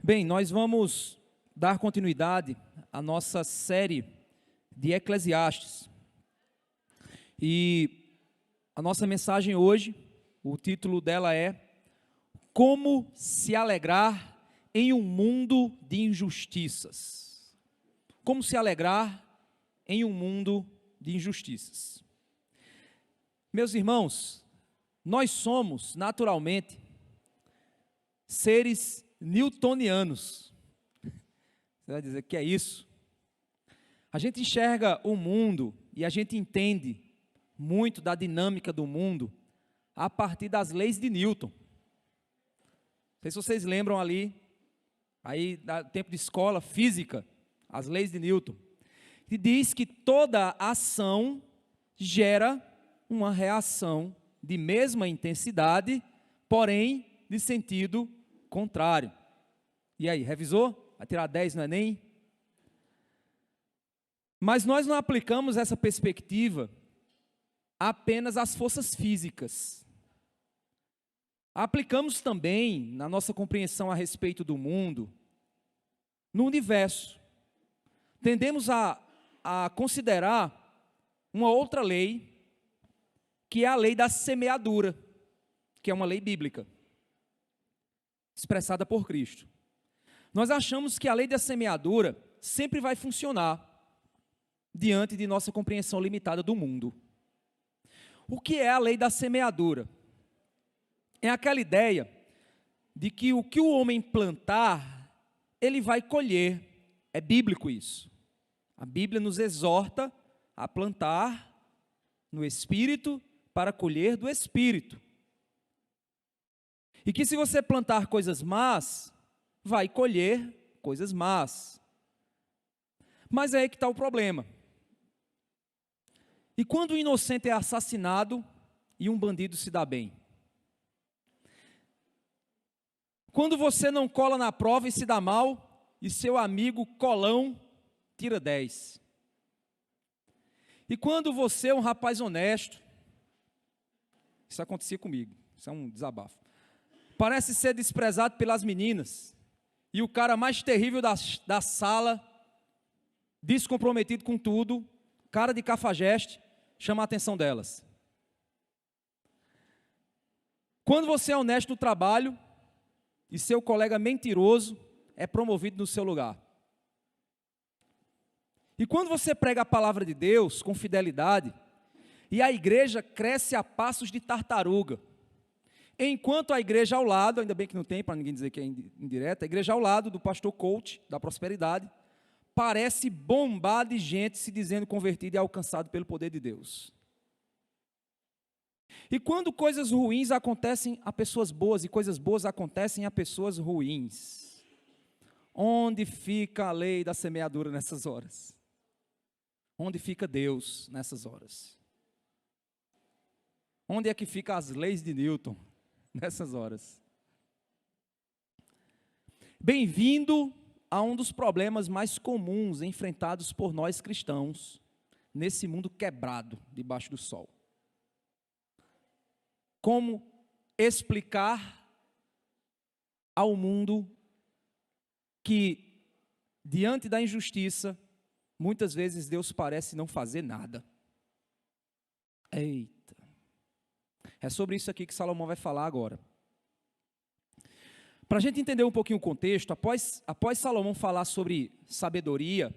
Bem, nós vamos dar continuidade à nossa série de Eclesiastes. E a nossa mensagem hoje, o título dela é Como se alegrar em um mundo de injustiças. Como se alegrar em um mundo de injustiças. Meus irmãos, nós somos naturalmente seres newtonianos. Você vai dizer que é isso? A gente enxerga o mundo e a gente entende muito da dinâmica do mundo a partir das leis de Newton. Não sei se vocês lembram ali, aí do tempo de escola, física, as leis de Newton, que diz que toda ação gera uma reação de mesma intensidade, porém de sentido contrário. E aí, revisou? Vai tirar 10 no Enem? Mas nós não aplicamos essa perspectiva apenas às forças físicas. Aplicamos também, na nossa compreensão a respeito do mundo, no universo. Tendemos a considerar uma outra lei, que é a lei da semeadura, que é uma lei bíblica, expressada por Cristo. Nós achamos que a lei da semeadura sempre vai funcionar diante de nossa compreensão limitada do mundo. O que é a lei da semeadura? É aquela ideia de que o homem plantar, ele vai colher. É bíblico isso. A Bíblia nos exorta a plantar no Espírito para colher do Espírito. E que se você plantar coisas más, vai colher coisas más. Mas é aí que está o problema. E quando o inocente é assassinado e um bandido se dá bem? Quando você não cola na prova e se dá mal, e seu amigo colão tira 10. E quando você é um rapaz honesto, isso acontecia comigo, isso é um desabafo, parece ser desprezado pelas meninas, e o cara mais terrível da sala, descomprometido com tudo, cara de cafajeste, chama a atenção delas. Quando você é honesto no trabalho, e seu colega mentiroso é promovido no seu lugar. E quando você prega a palavra de Deus com fidelidade, e a igreja cresce a passos de tartaruga, enquanto a igreja ao lado, ainda bem que não tem, para ninguém dizer que é indireta, a igreja ao lado do pastor coach da prosperidade, parece bombar de gente se dizendo convertido e alcançado pelo poder de Deus. E quando coisas ruins acontecem a pessoas boas e coisas boas acontecem a pessoas ruins, onde fica a lei da semeadura nessas horas? Onde fica Deus nessas horas? Onde é que ficam as leis de Newton nessas horas? Bem-vindo a um dos problemas mais comuns enfrentados por nós cristãos, nesse mundo quebrado debaixo do sol. Como explicar ao mundo que, diante da injustiça, muitas vezes Deus parece não fazer nada. Eita! É sobre isso aqui que Salomão vai falar agora. Para a gente entender um pouquinho o contexto, após Salomão falar sobre sabedoria,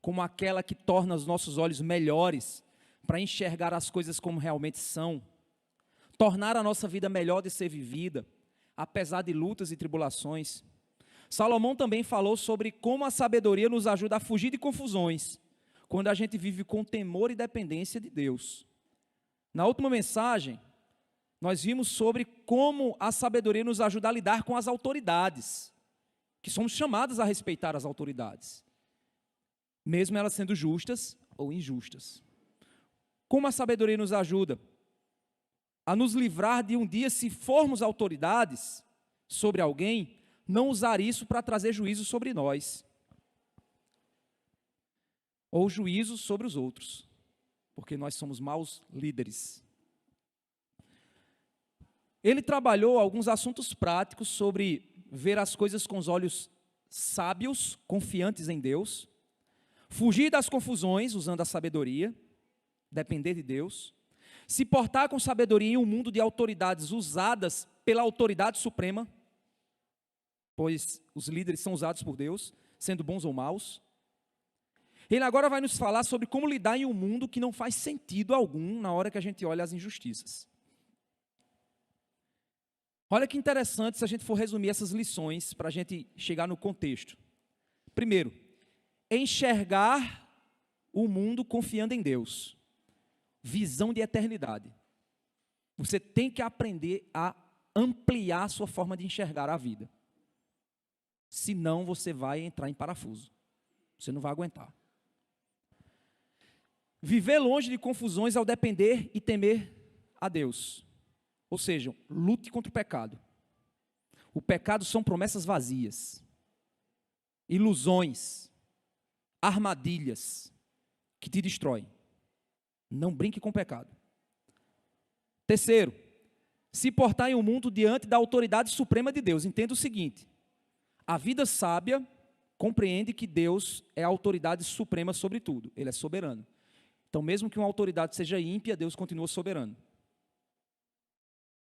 como aquela que torna os nossos olhos melhores, para enxergar as coisas como realmente são, tornar a nossa vida melhor de ser vivida, apesar de lutas e tribulações. Salomão também falou sobre como a sabedoria nos ajuda a fugir de confusões, quando a gente vive com temor e dependência de Deus. Na última mensagem, nós vimos sobre como a sabedoria nos ajuda a lidar com as autoridades, que somos chamados a respeitar as autoridades, mesmo elas sendo justas ou injustas. Como a sabedoria nos ajuda a nos livrar de um dia, se formos autoridades sobre alguém, não usar isso para trazer juízo sobre nós, ou juízo sobre os outros, porque nós somos maus líderes. Ele trabalhou alguns assuntos práticos sobre ver as coisas com os olhos sábios, confiantes em Deus, fugir das confusões usando a sabedoria, depender de Deus, se portar com sabedoria em um mundo de autoridades usadas pela autoridade suprema, pois os líderes são usados por Deus, sendo bons ou maus. Ele agora vai nos falar sobre como lidar em um mundo que não faz sentido algum na hora que a gente olha as injustiças. Olha que interessante se a gente for resumir essas lições para a gente chegar no contexto. Primeiro, enxergar o mundo confiando em Deus. Visão de eternidade. Você tem que aprender a ampliar a sua forma de enxergar a vida. Senão você vai entrar em parafuso. Você não vai aguentar. Viver longe de confusões ao depender e temer a Deus. Ou seja, lute contra o pecado. O pecado são promessas vazias, ilusões, armadilhas que te destroem. Não brinque com o pecado. Terceiro, se portar em um mundo diante da autoridade suprema de Deus. Entenda o seguinte: a vida sábia compreende que Deus é a autoridade suprema sobre tudo. Ele é soberano. Então, mesmo que uma autoridade seja ímpia, Deus continua soberano.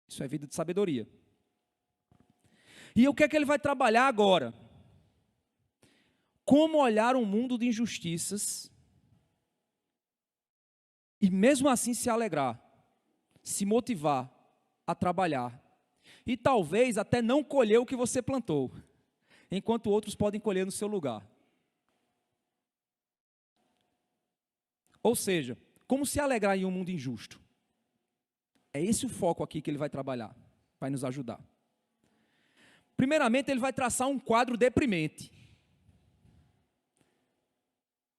Isso é vida de sabedoria. E o que é que ele vai trabalhar agora? Como olhar um mundo de injustiças e mesmo assim se alegrar, se motivar a trabalhar e talvez até não colher o que você plantou, enquanto outros podem colher no seu lugar. Ou seja, como se alegrar em um mundo injusto? É esse o foco aqui que ele vai trabalhar, vai nos ajudar. Primeiramente, ele vai traçar um quadro deprimente.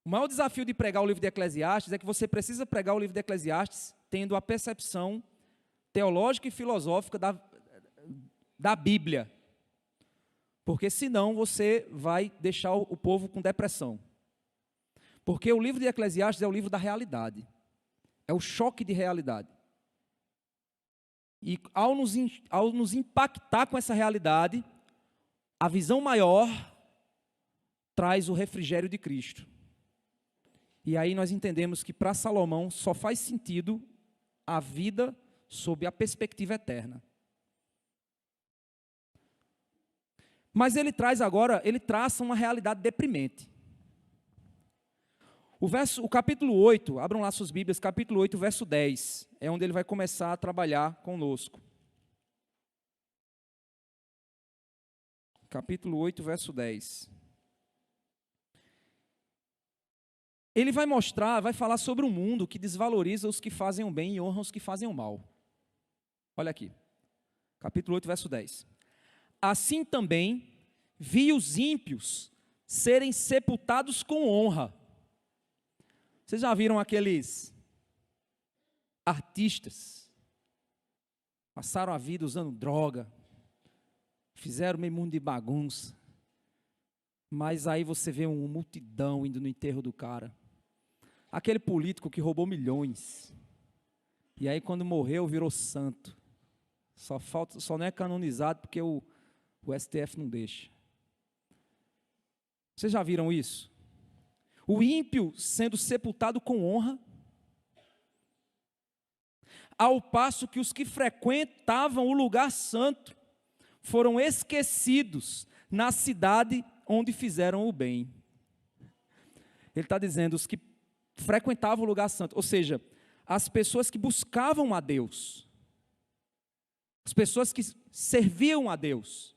O maior desafio de pregar o livro de Eclesiastes é que você precisa pregar o livro de Eclesiastes tendo a percepção teológica e filosófica da Bíblia. Porque senão você vai deixar o povo com depressão. Porque o livro de Eclesiastes é o livro da realidade. É o choque de realidade. E ao nos impactar com essa realidade, a visão maior traz o refrigério de Cristo. E aí nós entendemos que para Salomão só faz sentido a vida sob a perspectiva eterna. Mas ele traça uma realidade deprimente. O capítulo 8, abram lá suas Bíblias, capítulo 8, verso 10, é onde ele vai começar a trabalhar conosco. Capítulo 8, verso 10. Ele vai falar sobre um mundo que desvaloriza os que fazem o bem e honra os que fazem o mal. Olha aqui, capítulo 8, verso 10. Assim também vi os ímpios serem sepultados com honra. Vocês já viram aqueles artistas? Passaram a vida usando droga, fizeram meio mundo de bagunça, mas aí você vê uma multidão indo no enterro do cara. Aquele político que roubou milhões, e aí quando morreu virou santo. Só não é canonizado porque o STF não deixa. Vocês já viram isso? O ímpio sendo sepultado com honra, ao passo que os que frequentavam o lugar santo foram esquecidos na cidade onde fizeram o bem. Ele está dizendo, os que frequentavam o lugar santo, ou seja, as pessoas que buscavam a Deus, as pessoas que serviam a Deus,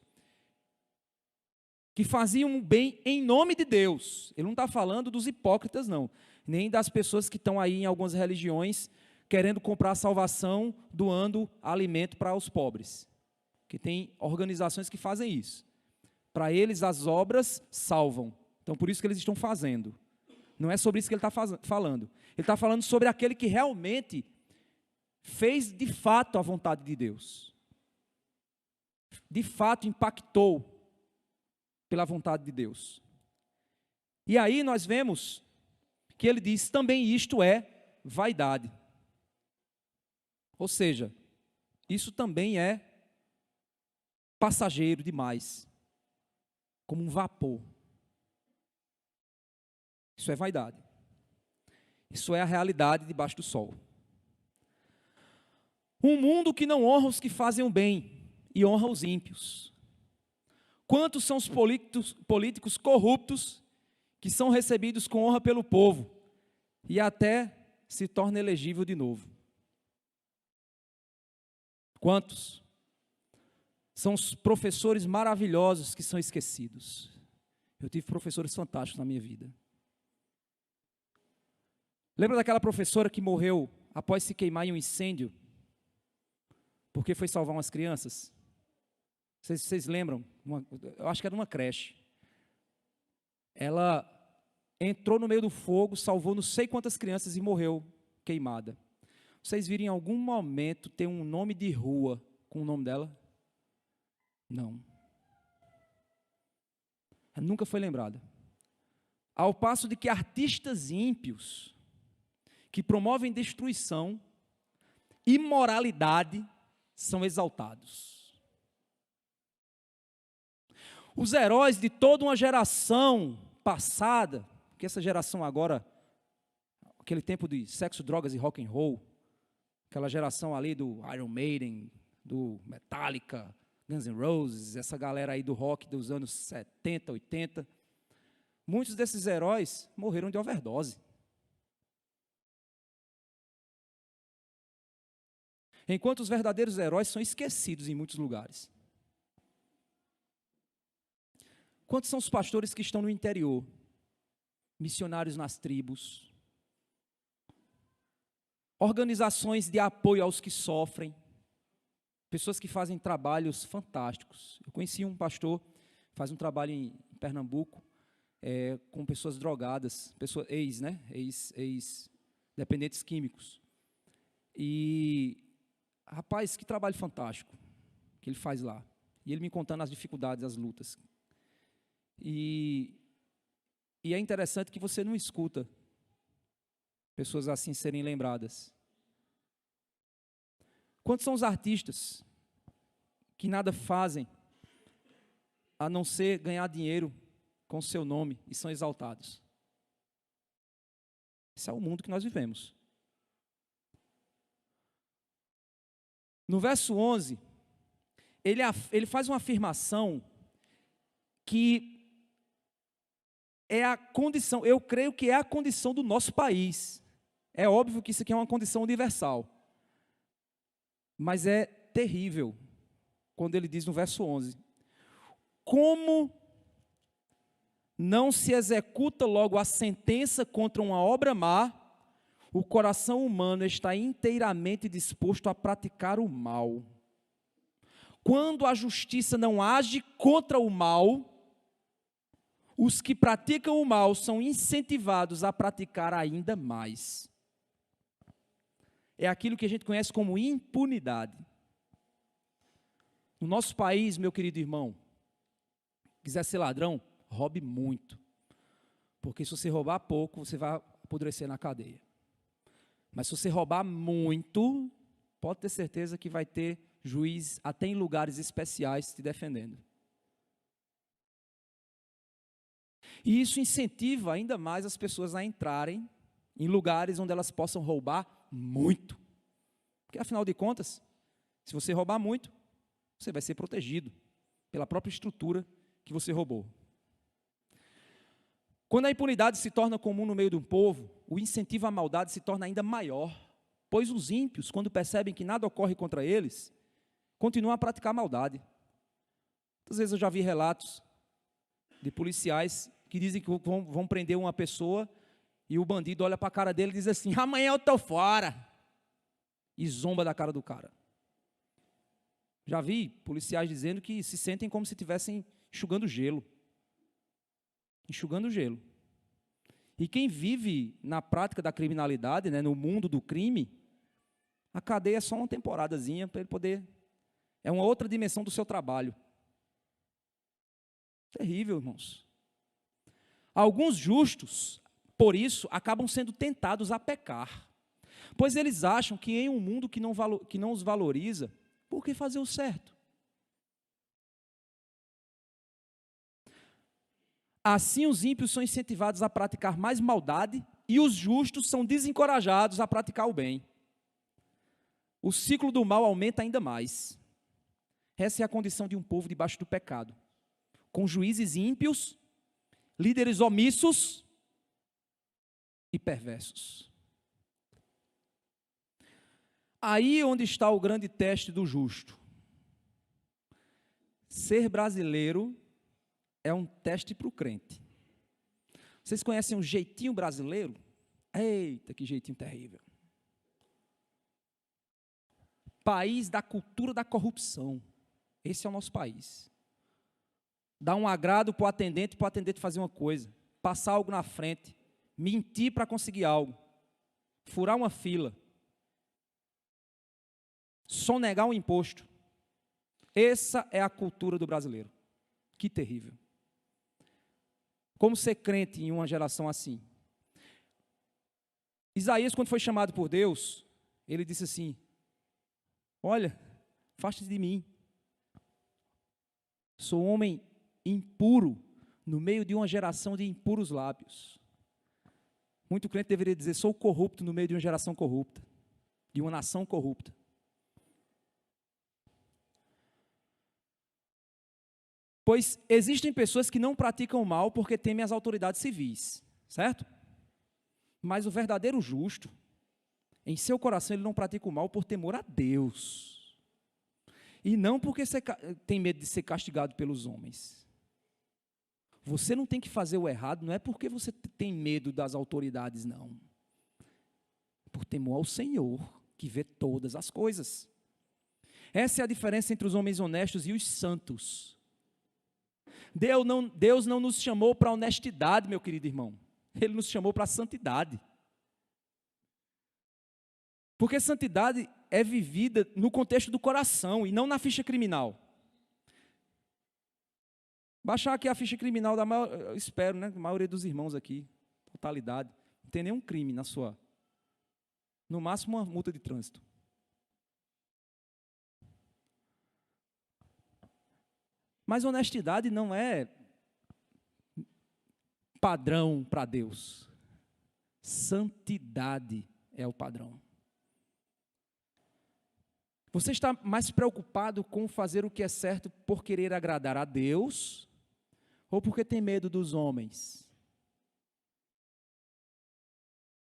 que faziam o bem em nome de Deus. Ele não está falando dos hipócritas, não, nem das pessoas que estão aí em algumas religiões querendo comprar salvação, doando alimento para os pobres, que tem organizações que fazem isso. Para eles as obras salvam, então por isso que eles estão fazendo. Não é sobre isso que ele está falando. Ele está falando sobre aquele que realmente fez de fato a vontade de Deus, de fato impactou pela vontade de Deus. E aí nós vemos que ele diz, também isto é vaidade. Ou seja, isso também é passageiro demais. como um vapor. Isso é vaidade. Isso é a realidade debaixo do sol. Um mundo que não honra os que fazem o bem e honra os ímpios. Quantos são os políticos corruptos que são recebidos com honra pelo povo e até se torna elegível de novo? Quantos são os professores maravilhosos que são esquecidos? Eu tive professores fantásticos na minha vida. Lembra daquela professora que morreu após se queimar em um incêndio? Porque foi salvar umas crianças? Vocês lembram? Eu acho que era uma creche. Ela entrou no meio do fogo, salvou não sei quantas crianças e morreu queimada. Vocês viram em algum momento ter um nome de rua com o nome dela? Não. Ela nunca foi lembrada. Ao passo de que artistas ímpios, que promovem destruição, imoralidade, são exaltados. Os heróis de toda uma geração passada, que essa geração agora, aquele tempo de sexo, drogas e rock and roll, aquela geração ali do Iron Maiden, do Metallica, Guns N' Roses, essa galera aí do rock dos anos 70, 80, muitos desses heróis morreram de overdose. Enquanto os verdadeiros heróis são esquecidos em muitos lugares. Quantos são os pastores que estão no interior? Missionários nas tribos. Organizações de apoio aos que sofrem. Pessoas que fazem trabalhos fantásticos. Eu conheci um pastor, faz um trabalho em Pernambuco, com pessoas drogadas, pessoas ex-dependentes químicos. E, rapaz, que trabalho fantástico que ele faz lá. E ele me contando as dificuldades, as lutas. E é interessante que você não escuta pessoas assim serem lembradas. Quantos são os artistas que nada fazem a não ser ganhar dinheiro com o seu nome e são exaltados? Esse é o mundo que nós vivemos. No verso 11, ele faz uma afirmação que é a condição, eu creio que é a condição do nosso país. É óbvio que isso aqui é uma condição universal. Mas é terrível quando ele diz no verso 11: como não se executa logo a sentença contra uma obra má, o coração humano está inteiramente disposto a praticar o mal. Quando a justiça não age contra o mal, os que praticam o mal são incentivados a praticar ainda mais. É aquilo que a gente conhece como impunidade. No nosso país, meu querido irmão, quiser ser ladrão, roube muito. Porque se você roubar pouco, você vai apodrecer na cadeia. Mas se você roubar muito, pode ter certeza que vai ter juiz até em lugares especiais te defendendo. E isso incentiva ainda mais as pessoas a entrarem em lugares onde elas possam roubar muito. Porque, afinal de contas, se você roubar muito, você vai ser protegido pela própria estrutura que você roubou. Quando a impunidade se torna comum no meio de um povo, o incentivo à maldade se torna ainda maior, pois os ímpios, quando percebem que nada ocorre contra eles, continuam a praticar maldade. Muitas vezes eu já vi relatos de policiais que dizem que vão prender uma pessoa e o bandido olha para a cara dele e diz assim: amanhã eu estou fora, e zomba da cara do cara. Já vi policiais dizendo que se sentem como se estivessem enxugando gelo. Enxugando gelo. E quem vive na prática da criminalidade, né, no mundo do crime, a cadeia é só uma temporadazinha para ele poder... É uma outra dimensão do seu trabalho. Terrível, irmãos. Alguns justos, por isso, acabam sendo tentados a pecar, pois eles acham que em um mundo que não os valoriza, por que fazer o certo? Assim os ímpios são incentivados a praticar mais maldade e os justos são desencorajados a praticar o bem. O ciclo do mal aumenta ainda mais. Essa é a condição de um povo debaixo do pecado, com juízes ímpios, líderes omissos e perversos. Aí onde está o grande teste do justo. Ser brasileiro é um teste para o crente. Vocês conhecem o jeitinho brasileiro? Eita, que jeitinho terrível. País da cultura da corrupção. Esse é o nosso país. Dar um agrado para o atendente fazer uma coisa, passar algo na frente, mentir para conseguir algo, furar uma fila, sonegar um imposto. Essa é a cultura do brasileiro. Que terrível. Como ser crente em uma geração assim? Isaías, quando foi chamado por Deus, ele disse assim: olha, afaste-se de mim. Sou homem impuro no meio de uma geração de impuros lábios. Muito crente deveria dizer: sou corrupto no meio de uma geração corrupta, de uma nação corrupta. Pois existem pessoas que não praticam o mal porque temem as autoridades civis, certo? Mas o verdadeiro justo, em seu coração, ele não pratica o mal por temor a Deus. E não porque tem medo de ser castigado pelos homens. Você não tem que fazer o errado, não é porque você tem medo das autoridades, não. Por temor ao Senhor, que vê todas as coisas. Essa é a diferença entre os homens honestos e os santos. Deus não nos chamou para a honestidade, meu querido irmão. Ele nos chamou para a santidade. Porque santidade é vivida no contexto do coração e não na ficha criminal. Baixar aqui a ficha criminal da eu espero, né? A maioria dos irmãos aqui, totalidade, não tem nenhum crime na sua. No máximo uma multa de trânsito. Mas honestidade não é padrão para Deus. Santidade é o padrão. Você está mais preocupado com fazer o que é certo por querer agradar a Deus ou porque tem medo dos homens?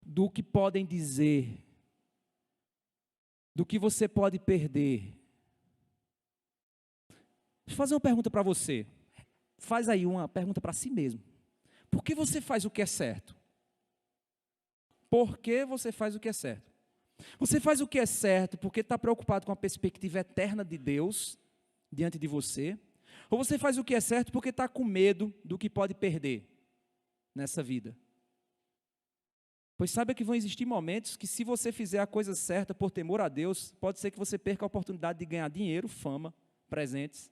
Do que podem dizer? Do que você pode perder? Deixa eu fazer uma pergunta para você. Faz aí uma pergunta para si mesmo. Por que você faz o que é certo? Por que você faz o que é certo? Você faz o que é certo porque está preocupado com a perspectiva eterna de Deus diante de você? Ou você faz o que é certo porque está com medo do que pode perder nessa vida? Pois saiba que vão existir momentos que, se você fizer a coisa certa por temor a Deus, pode ser que você perca a oportunidade de ganhar dinheiro, fama, presentes.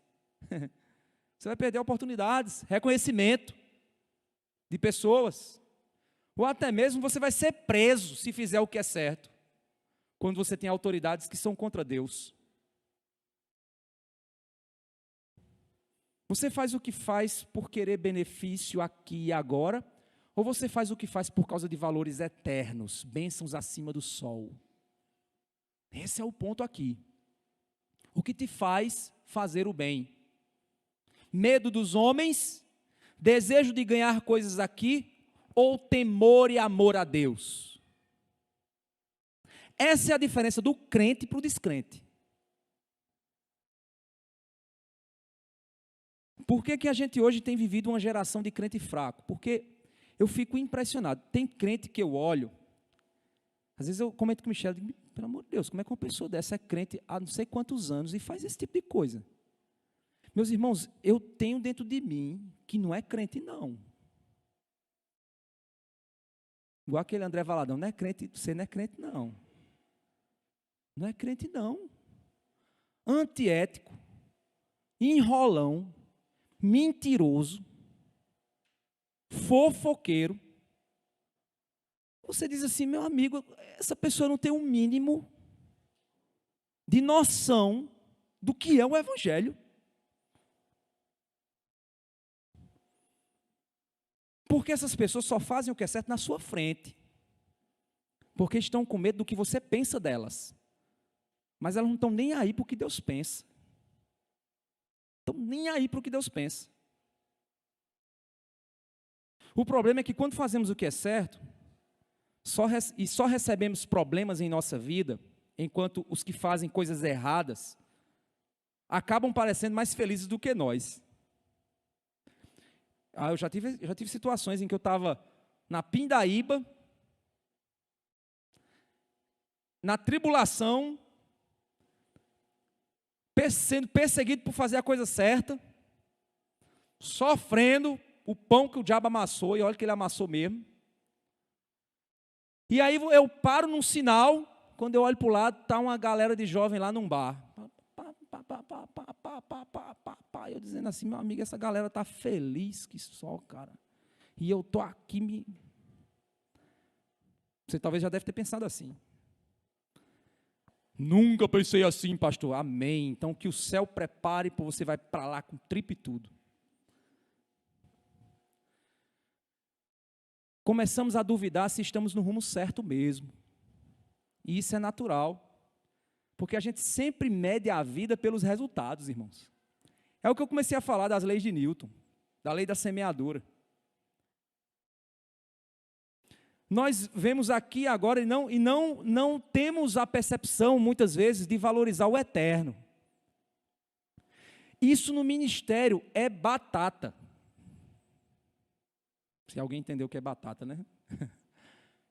Você vai perder oportunidades, reconhecimento de pessoas. Ou até mesmo você vai ser preso se fizer o que é certo, quando você tem autoridades que são contra Deus. Você faz o que faz por querer benefício aqui e agora, ou você faz o que faz por causa de valores eternos, bênçãos acima do sol? Esse é o ponto aqui. O que te faz fazer o bem? Medo dos homens, desejo de ganhar coisas aqui, ou temor e amor a Deus? Essa é a diferença do crente para o descrente. Por que a gente hoje tem vivido uma geração de crente fraco? Porque eu fico impressionado. Tem crente que eu olho, às vezes eu comento com o Michel, digo: pelo amor de Deus, como é que uma pessoa dessa é crente há não sei quantos anos e faz esse tipo de coisa? Meus irmãos, eu tenho dentro de mim que não é crente, não. Igual aquele André Valadão: não é crente, você não é crente, não. Não é crente, não. Antiético, enrolão, mentiroso, fofoqueiro. Você diz assim: meu amigo, essa pessoa não tem um mínimo de noção do que é o Evangelho. Porque essas pessoas só fazem o que é certo na sua frente. Porque estão com medo do que você pensa delas. Mas elas não estão nem aí para o que Deus pensa. Estão nem aí para o que Deus pensa. O problema é que quando fazemos o que é certo, só recebemos problemas em nossa vida, enquanto os que fazem coisas erradas acabam parecendo mais felizes do que nós. Eu já tive situações em que eu estava na pindaíba, na tribulação, sendo perseguido por fazer a coisa certa, sofrendo o pão que o diabo amassou, e olha que ele amassou mesmo. E aí eu paro num sinal, quando eu olho para o lado, está uma galera de jovem lá num bar. Eu dizendo assim, meu amigo, essa galera está feliz que só, cara. E eu estou aqui Você talvez já deve ter pensado assim. Nunca pensei assim, pastor. Amém. Então que o céu prepare, porque você vai para lá com tripa e tudo. Começamos a duvidar se estamos no rumo certo mesmo. E isso é natural. Porque a gente sempre mede a vida pelos resultados, irmãos. É o que eu comecei a falar das leis de Newton, da lei da semeadura. Nós vemos aqui agora e não temos a percepção, muitas vezes, de valorizar o eterno. Isso no ministério é batata. Se alguém entendeu o que é batata, né?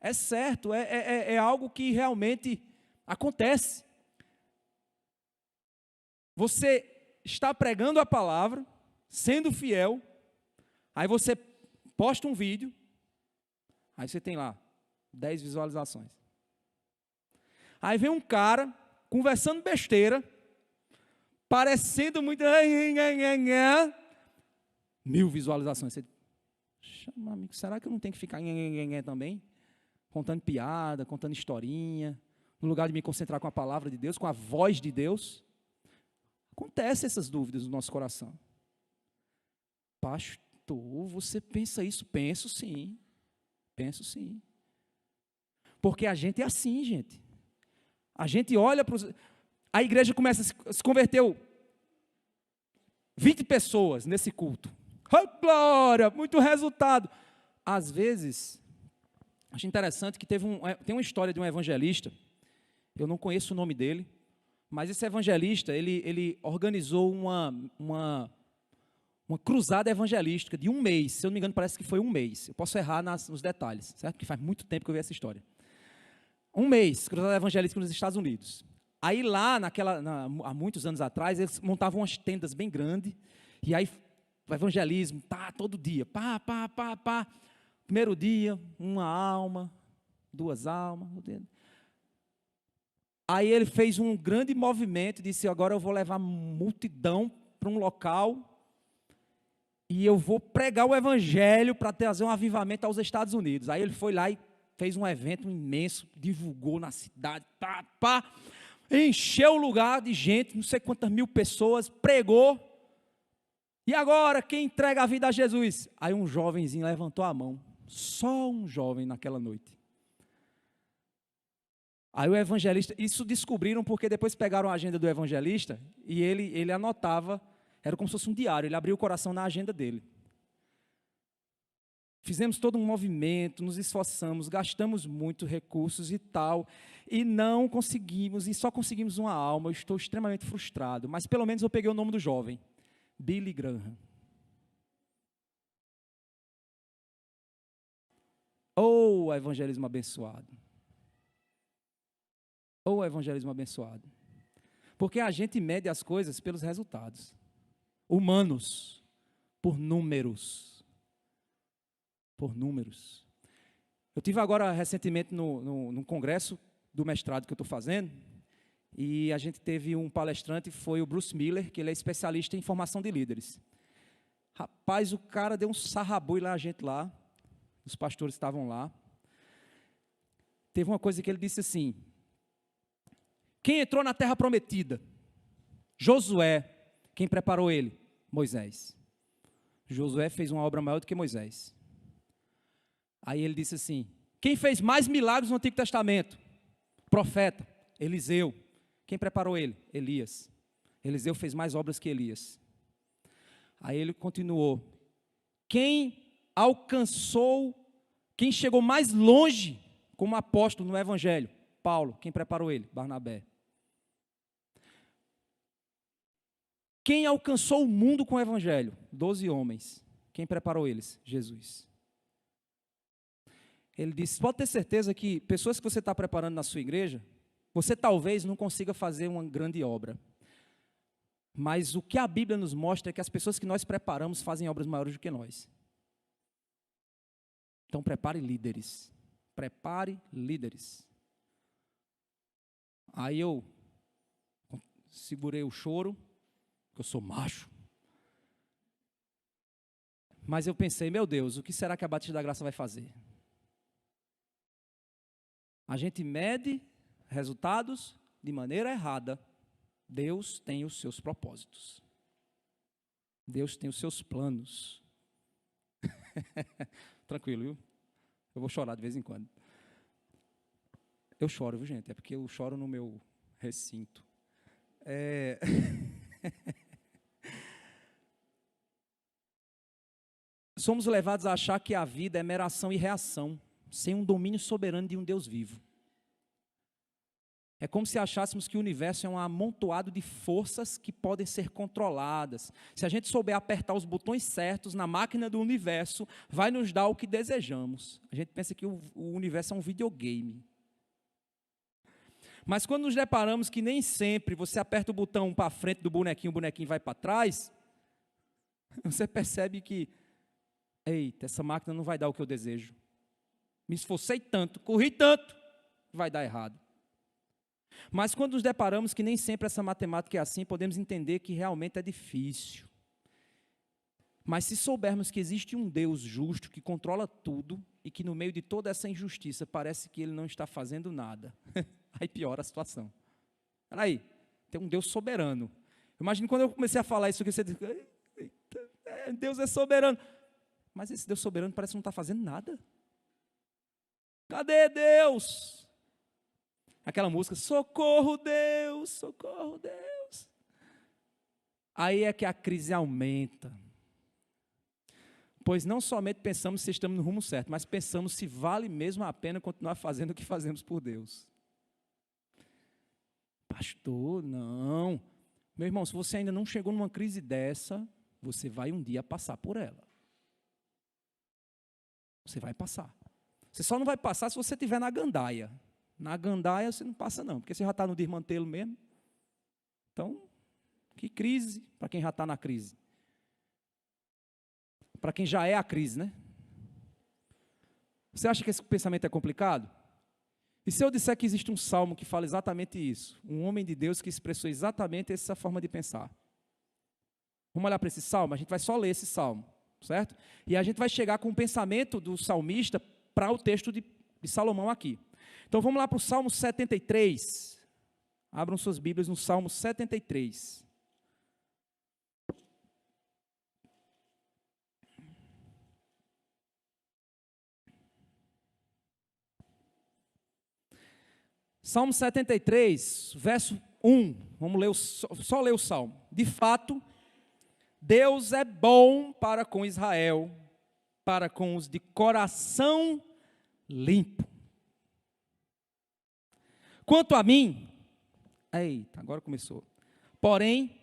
É certo, é algo que realmente acontece. Você está pregando a palavra, sendo fiel, aí você posta um vídeo, aí você tem lá 10 visualizações. Aí vem um cara conversando besteira, parecendo muito 1000 visualizações. Você chama, amigo, será que eu não tenho que ficar também? Contando piada, contando historinha, no lugar de me concentrar com a palavra de Deus, com a voz de Deus? Acontecem essas dúvidas no nosso coração. Pastor, você pensa isso? Penso sim. Penso sim. Porque a gente é assim, gente. A gente olha para os... A igreja começa, se converteu 20 pessoas nesse culto. Oh, glória, muito resultado. Às vezes, acho interessante que tem uma história de um evangelista, eu não conheço o nome dele, mas esse evangelista, ele organizou uma cruzada evangelística de 1 mês. Se eu não me engano, parece que foi 1 mês. Eu posso errar nos detalhes, certo? Porque faz muito tempo que eu vi essa história. 1 mês, cruzada evangelística nos Estados Unidos. Aí lá, há muitos anos atrás, eles montavam umas tendas bem grandes, e aí o evangelismo, todo dia, Primeiro dia, 1 alma, 2 almas. Aí ele fez um grande movimento e disse, agora eu vou levar multidão para um local e eu vou pregar o evangelho para trazer um avivamento aos Estados Unidos. Aí ele foi lá e fez um evento imenso, divulgou na cidade, encheu o lugar de gente, não sei quantas mil pessoas, pregou. E agora, quem entrega a vida a Jesus? Aí um jovenzinho levantou a mão, só um jovem naquela noite. Aí o evangelista, isso descobriram porque depois pegaram a agenda do evangelista e ele anotava, era como se fosse um diário, ele abria o coração na agenda dele. Fizemos todo um movimento, nos esforçamos, gastamos muito recursos e tal, e não conseguimos, e só conseguimos 1 alma. Eu estou extremamente frustrado, mas pelo menos eu peguei o nome do jovem, Billy Graham. Oh, evangelismo abençoado. Ou evangelismo abençoado. Porque a gente mede as coisas pelos resultados. Humanos, por números. Por números. Eu tive agora recentemente num congresso do mestrado que eu estou fazendo, e a gente teve um palestrante, foi o Bruce Miller, que ele é especialista em formação de líderes. Rapaz, o cara deu um sarrabui lá, a gente lá, os pastores estavam lá. Teve uma coisa que ele disse assim, quem entrou na terra prometida? Josué. Quem preparou ele? Moisés. Josué fez uma obra maior do que Moisés. Aí ele disse assim: quem fez mais milagres no Antigo Testamento? Profeta, Eliseu. Quem preparou ele? Elias. Eliseu fez mais obras que Elias. Aí ele continuou: quem chegou mais longe como apóstolo no Evangelho? Paulo. Quem preparou ele? Barnabé. Quem alcançou o mundo com o Evangelho? 12 homens. Quem preparou eles? Jesus. Ele disse: pode ter certeza que pessoas que você está preparando na sua igreja, você talvez não consiga fazer uma grande obra. Mas o que a Bíblia nos mostra é que as pessoas que nós preparamos fazem obras maiores do que nós. Então prepare líderes. Prepare líderes. Aí eu segurei o choro, porque eu sou macho. Mas eu pensei: meu Deus, o que será que a Batista da Graça vai fazer? A gente mede resultados de maneira errada. Deus tem os seus propósitos. Deus tem os seus planos. Tranquilo, viu? Eu vou chorar de vez em quando. Eu choro, viu, gente? É porque eu choro no meu recinto. Somos levados a achar que a vida é mera ação e reação, sem um domínio soberano de um Deus vivo. É como se achássemos que o universo é um amontoado de forças que podem ser controladas. Se a gente souber apertar os botões certos na máquina do universo, vai nos dar o que desejamos. A gente pensa que o universo é um videogame. Mas quando nos deparamos que nem sempre você aperta o botão para frente do bonequinho, o bonequinho vai para trás, você percebe que, eita, essa máquina não vai dar o que eu desejo. Me esforcei tanto, corri tanto, vai dar errado. Mas quando nos deparamos que nem sempre essa matemática é assim, podemos entender que realmente é difícil. Mas se soubermos que existe um Deus justo que controla tudo e que no meio de toda essa injustiça parece que Ele não está fazendo nada, aí piora a situação. Peraí, tem um Deus soberano. Imagina quando eu comecei a falar isso aqui, você diz: Deus é soberano. Mas esse Deus soberano parece que não está fazendo nada. Cadê Deus? Aquela música: socorro Deus, socorro Deus. Aí é que a crise aumenta. Pois não somente pensamos se estamos no rumo certo, mas pensamos se vale mesmo a pena continuar fazendo o que fazemos por Deus. Pastor, não. Meu irmão, se você ainda não chegou numa crise dessa, você vai um dia passar por ela. Você vai passar. Você só não vai passar se você estiver na gandaia. Na gandaia você não passa não, porque você já está no desmantelo mesmo. Então, que crise para quem já está na crise. Para quem já é a crise, né? Você acha que esse pensamento é complicado? E se eu disser que existe um salmo que fala exatamente isso? Um homem de Deus que expressou exatamente essa forma de pensar. Vamos olhar para esse salmo? A gente vai só ler esse salmo, certo? E a gente vai chegar com o pensamento do salmista para o texto de Salomão aqui. Então vamos lá para o Salmo 73. Abram suas Bíblias no Salmo 73. Salmo 73, verso 1. Vamos ler só ler o Salmo. De fato, Deus é bom para com Israel, para com os de coração limpo. Quanto a mim, eita, agora começou. Porém,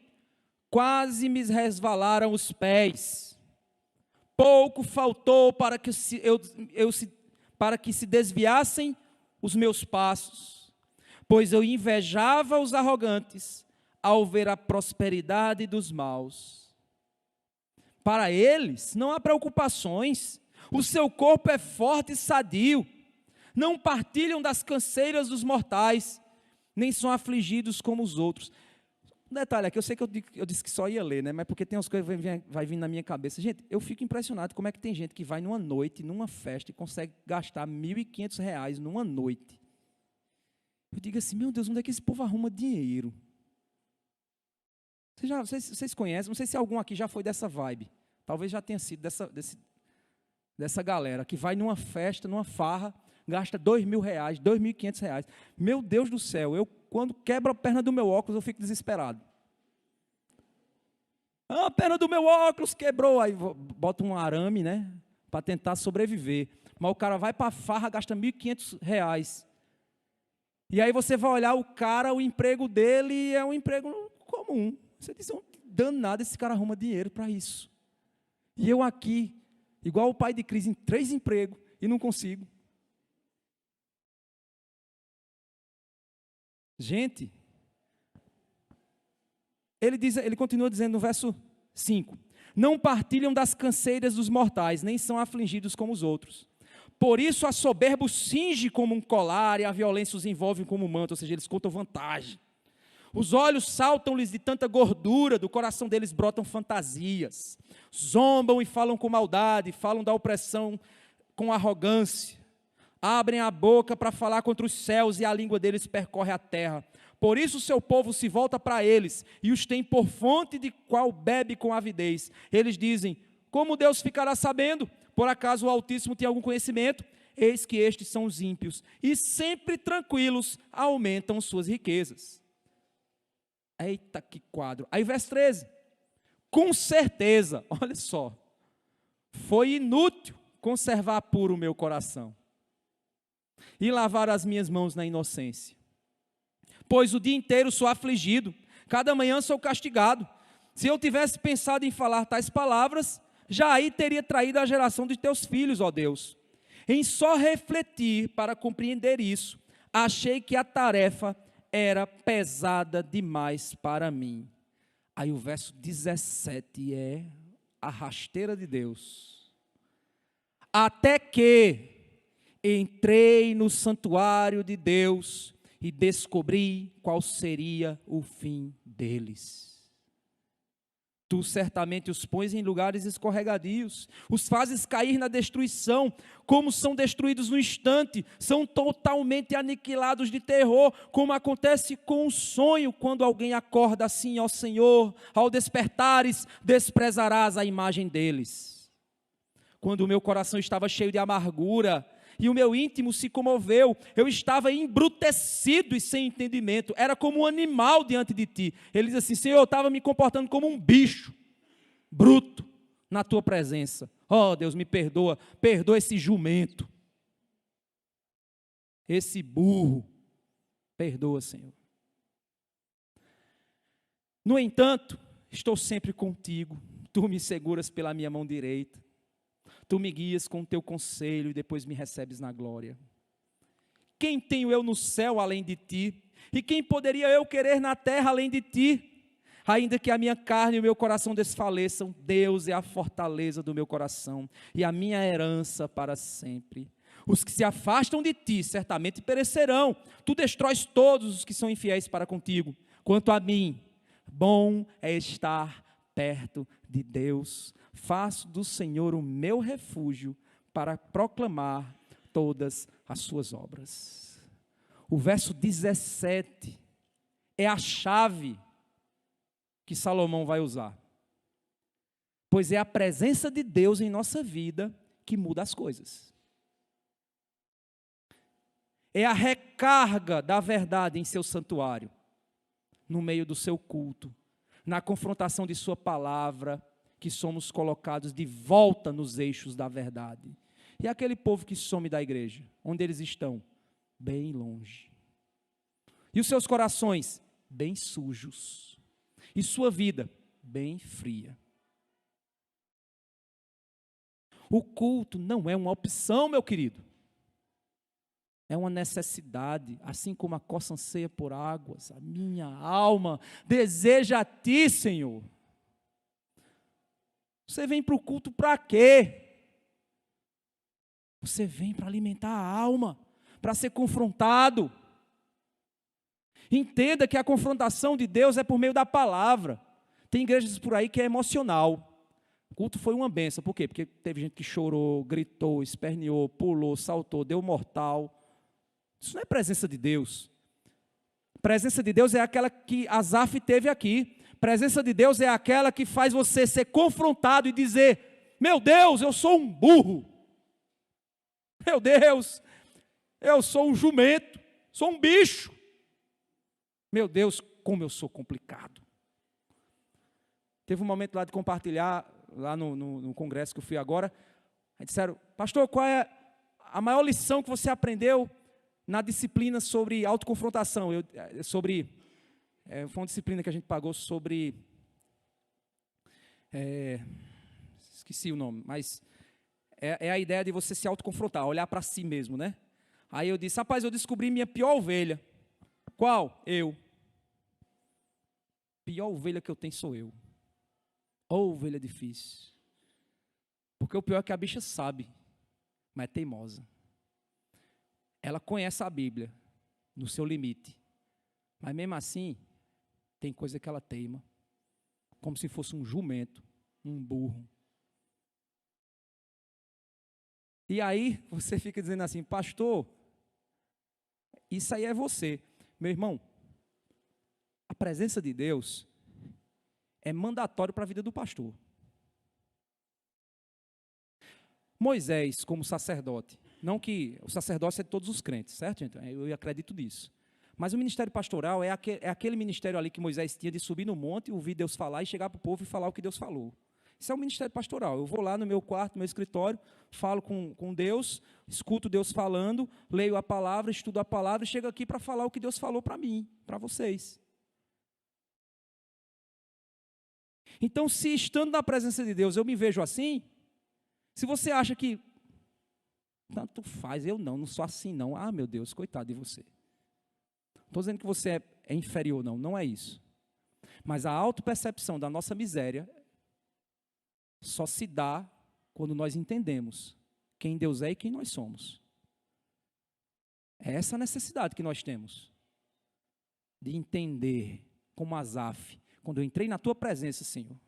quase me resvalaram os pés. Pouco faltou para que se desviassem os meus passos. Pois eu invejava os arrogantes ao ver a prosperidade dos maus. Para eles não há preocupações, o seu corpo é forte e sadio, não partilham das canseiras dos mortais, nem são afligidos como os outros. Um detalhe aqui, eu sei que eu disse que só ia ler, né? Mas porque tem umas coisas que vai vir na minha cabeça. Gente, eu fico impressionado como é que tem gente que vai numa noite, numa festa, e consegue gastar R$1.500 numa noite. Eu digo assim: meu Deus, onde é que esse povo arruma dinheiro? Vocês conhecem, não sei se algum aqui já foi dessa vibe. Talvez já tenha sido dessa galera que vai numa festa, numa farra, gasta R$2.000, R$2.500. Meu Deus do céu, quando quebra a perna do meu óculos, eu fico desesperado. A perna do meu óculos quebrou, aí bota um arame, né, para tentar sobreviver. Mas o cara vai para a farra, gasta R$1.500. E aí você vai olhar o cara, o emprego dele é um emprego comum. Você diz, danado, esse cara arruma dinheiro para isso. E eu aqui, igual o pai de Cris, em 3 empregos, e não consigo. Gente, ele continua dizendo no verso 5, não partilham das canseiras dos mortais, nem são afligidos como os outros. Por isso a soberba os cinge como um colar e a violência os envolve como um manto, ou seja, eles contam vantagem. Os olhos saltam-lhes de tanta gordura, do coração deles brotam fantasias. Zombam e falam com maldade, falam da opressão com arrogância. Abrem a boca para falar contra os céus e a língua deles percorre a terra. Por isso o seu povo se volta para eles e os tem por fonte de qual bebe com avidez. Eles dizem, como Deus ficará sabendo? Por acaso o Altíssimo tem algum conhecimento? Eis que estes são os ímpios e sempre tranquilos aumentam suas riquezas. Eita, que quadro. Aí verso 13. Com certeza, olha só, foi inútil conservar puro o meu coração e lavar as minhas mãos na inocência. Pois o dia inteiro sou afligido, cada manhã sou castigado. Se eu tivesse pensado em falar tais palavras, já aí teria traído a geração de teus filhos, ó Deus. Em só refletir para compreender isso, achei que a tarefa era pesada demais para mim. Aí o verso 17 é a rasteira de Deus. Até que entrei no santuário de Deus e descobri qual seria o fim deles. Tu certamente os pões em lugares escorregadios, os fazes cair na destruição, como são destruídos no instante, são totalmente aniquilados de terror, como acontece com um sonho, quando alguém acorda assim, ó Senhor, ao despertares, desprezarás a imagem deles. Quando o meu coração estava cheio de amargura, e o meu íntimo se comoveu, eu estava embrutecido e sem entendimento, era como um animal diante de ti. Ele diz assim, Senhor, eu estava me comportando como um bicho, bruto, na tua presença. Oh Deus, me perdoa, perdoa esse jumento, esse burro, perdoa Senhor. No entanto, estou sempre contigo, tu me seguras pela minha mão direita. Tu me guias com o teu conselho e depois me recebes na glória. Quem tenho eu no céu além de ti? E quem poderia eu querer na terra além de ti? Ainda que a minha carne e o meu coração desfaleçam, Deus é a fortaleza do meu coração e a minha herança para sempre. Os que se afastam de ti certamente perecerão. Tu destróis todos os que são infiéis para contigo. Quanto a mim, bom é estar perto de Deus. Faço do Senhor o meu refúgio para proclamar todas as suas obras. O verso 17 é a chave que Salomão vai usar. Pois é a presença de Deus em nossa vida que muda as coisas. É a recarga da verdade em seu santuário, no meio do seu culto, na confrontação de sua palavra, que somos colocados de volta nos eixos da verdade. E aquele povo que some da igreja, onde eles estão? Bem longe. E os seus corações? Bem sujos. E sua vida? Bem fria. O culto não é uma opção, meu querido. É uma necessidade, assim como a coça anseia por águas, a minha alma deseja a ti, Senhor. Você vem para o culto para quê? Você vem para alimentar a alma, para ser confrontado. Entenda que a confrontação de Deus é por meio da palavra. Tem igrejas por aí que é emocional. O culto foi uma bênção. Por quê? Porque teve gente que chorou, gritou, esperneou, pulou, saltou, deu mortal. Isso não é presença de Deus. Presença de Deus é aquela que Asaf teve aqui. Presença de Deus é aquela que faz você ser confrontado e dizer, meu Deus, eu sou um burro. Meu Deus, eu sou um jumento, sou um bicho. Meu Deus, como eu sou complicado. Teve um momento lá de compartilhar, lá no congresso que eu fui agora, aí disseram, pastor, qual é a maior lição que você aprendeu na disciplina sobre autoconfrontação? Foi uma disciplina que a gente pagou sobre, esqueci o nome, mas é a ideia de você se autoconfrontar, olhar para si mesmo, né? Aí eu disse, rapaz, eu descobri minha pior ovelha. Qual? Eu. Pior ovelha que eu tenho sou eu. Ô, ovelha difícil. Porque o pior é que a bicha sabe, mas é teimosa. Ela conhece a Bíblia no seu limite. Mas mesmo assim, tem coisa que ela teima. Como se fosse um jumento, um burro. E aí você fica dizendo assim, pastor, isso aí é você. Meu irmão, a presença de Deus é mandatório para a vida do pastor. Moisés, como sacerdote, não que o sacerdócio é de todos os crentes, certo, gente? Eu acredito nisso. Mas o ministério pastoral é aquele ministério ali que Moisés tinha de subir no monte, ouvir Deus falar e chegar para o povo e falar o que Deus falou. Isso é o ministério pastoral. Eu vou lá no meu quarto, no meu escritório, falo com Deus, escuto Deus falando, leio a palavra, estudo a palavra e chego aqui para falar o que Deus falou para mim, para vocês. Então, se estando na presença de Deus eu me vejo assim, se você acha que tanto faz, eu não sou assim não. Ah, meu Deus, coitado de você. Estou dizendo que você é inferior, não é isso. Mas a autopercepção da nossa miséria só se dá quando nós entendemos quem Deus é e quem nós somos. É essa a necessidade que nós temos de entender, como Asaf, quando eu entrei na tua presença, Senhor.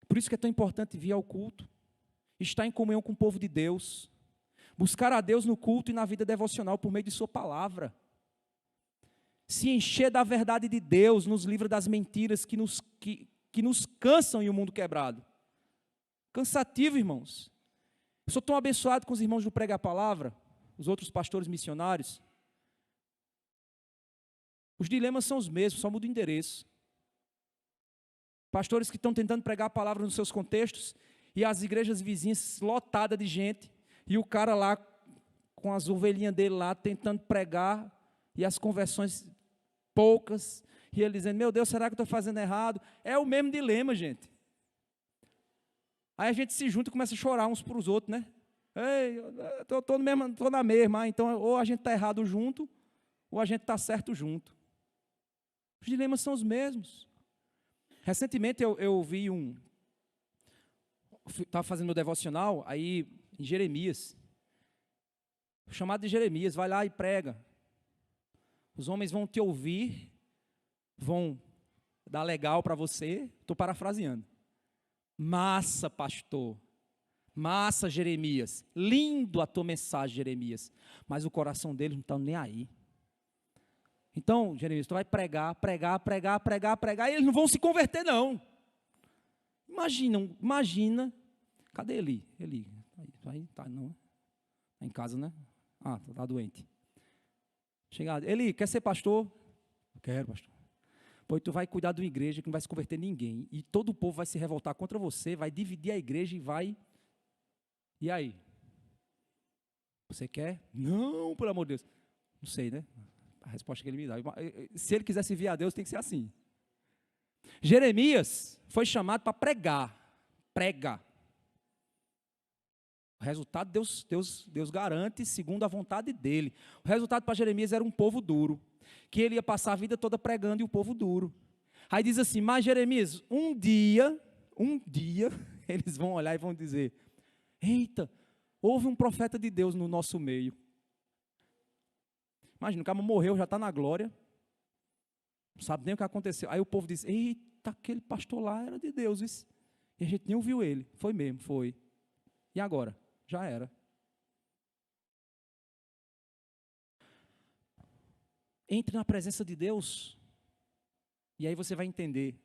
Por isso que é tão importante vir ao culto, estar em comunhão com o povo de Deus, buscar a Deus no culto e na vida devocional por meio de sua palavra. Se encher da verdade de Deus, nos livra das mentiras que nos cansam em um mundo quebrado. Cansativo, irmãos. Eu sou tão abençoado com os irmãos do Prega a Palavra, os outros pastores missionários. Os dilemas são os mesmos, só muda o endereço. Pastores que estão tentando pregar a palavra nos seus contextos e as igrejas vizinhas lotadas de gente e o cara lá com as ovelhinhas dele lá tentando pregar e as conversões poucas e ele dizendo, meu Deus, será que eu estou fazendo errado? É o mesmo dilema, gente. Aí a gente se junta e começa a chorar uns para os outros, né? Ei, eu estou na mesma, então ou a gente está errado junto ou a gente está certo junto. Os dilemas são os mesmos. Recentemente eu vi estava fazendo meu devocional, aí em Jeremias, o chamado de Jeremias, vai lá e prega. Os homens vão te ouvir, vão dar legal para você, estou parafraseando. Massa, pastor, massa, Jeremias, lindo a tua mensagem, Jeremias, mas o coração deles não está nem aí. Então, Jeremias, tu vai pregar, e eles não vão se converter, não. Imagina, cadê Eli? Eli, tá não, tá em casa, né? Ah, tá doente. Chega, Eli, quer ser pastor? Quero, pastor. Pois tu vai cuidar de uma igreja que não vai se converter ninguém, e todo o povo vai se revoltar contra você, vai dividir a igreja e vai... E aí? Você quer? Não, pelo amor de Deus. Não sei, né? A resposta que ele me dá. Se ele quisesse vir a Deus, tem que ser assim. Jeremias foi chamado para pregar. Prega. O resultado Deus garante segundo a vontade dele. O resultado para Jeremias era um povo duro, que ele ia passar a vida toda pregando e o povo duro. Aí diz assim, mas Jeremias, um dia, eles vão olhar e vão dizer, eita, houve um profeta de Deus no nosso meio. Imagina, o cara morreu, já está na glória, não sabe nem o que aconteceu. Aí o povo diz, eita, aquele pastor lá era de Deus, isso. E a gente nem ouviu ele. Foi mesmo, foi. E agora? Já era. Entre na presença de Deus, e aí você vai entender,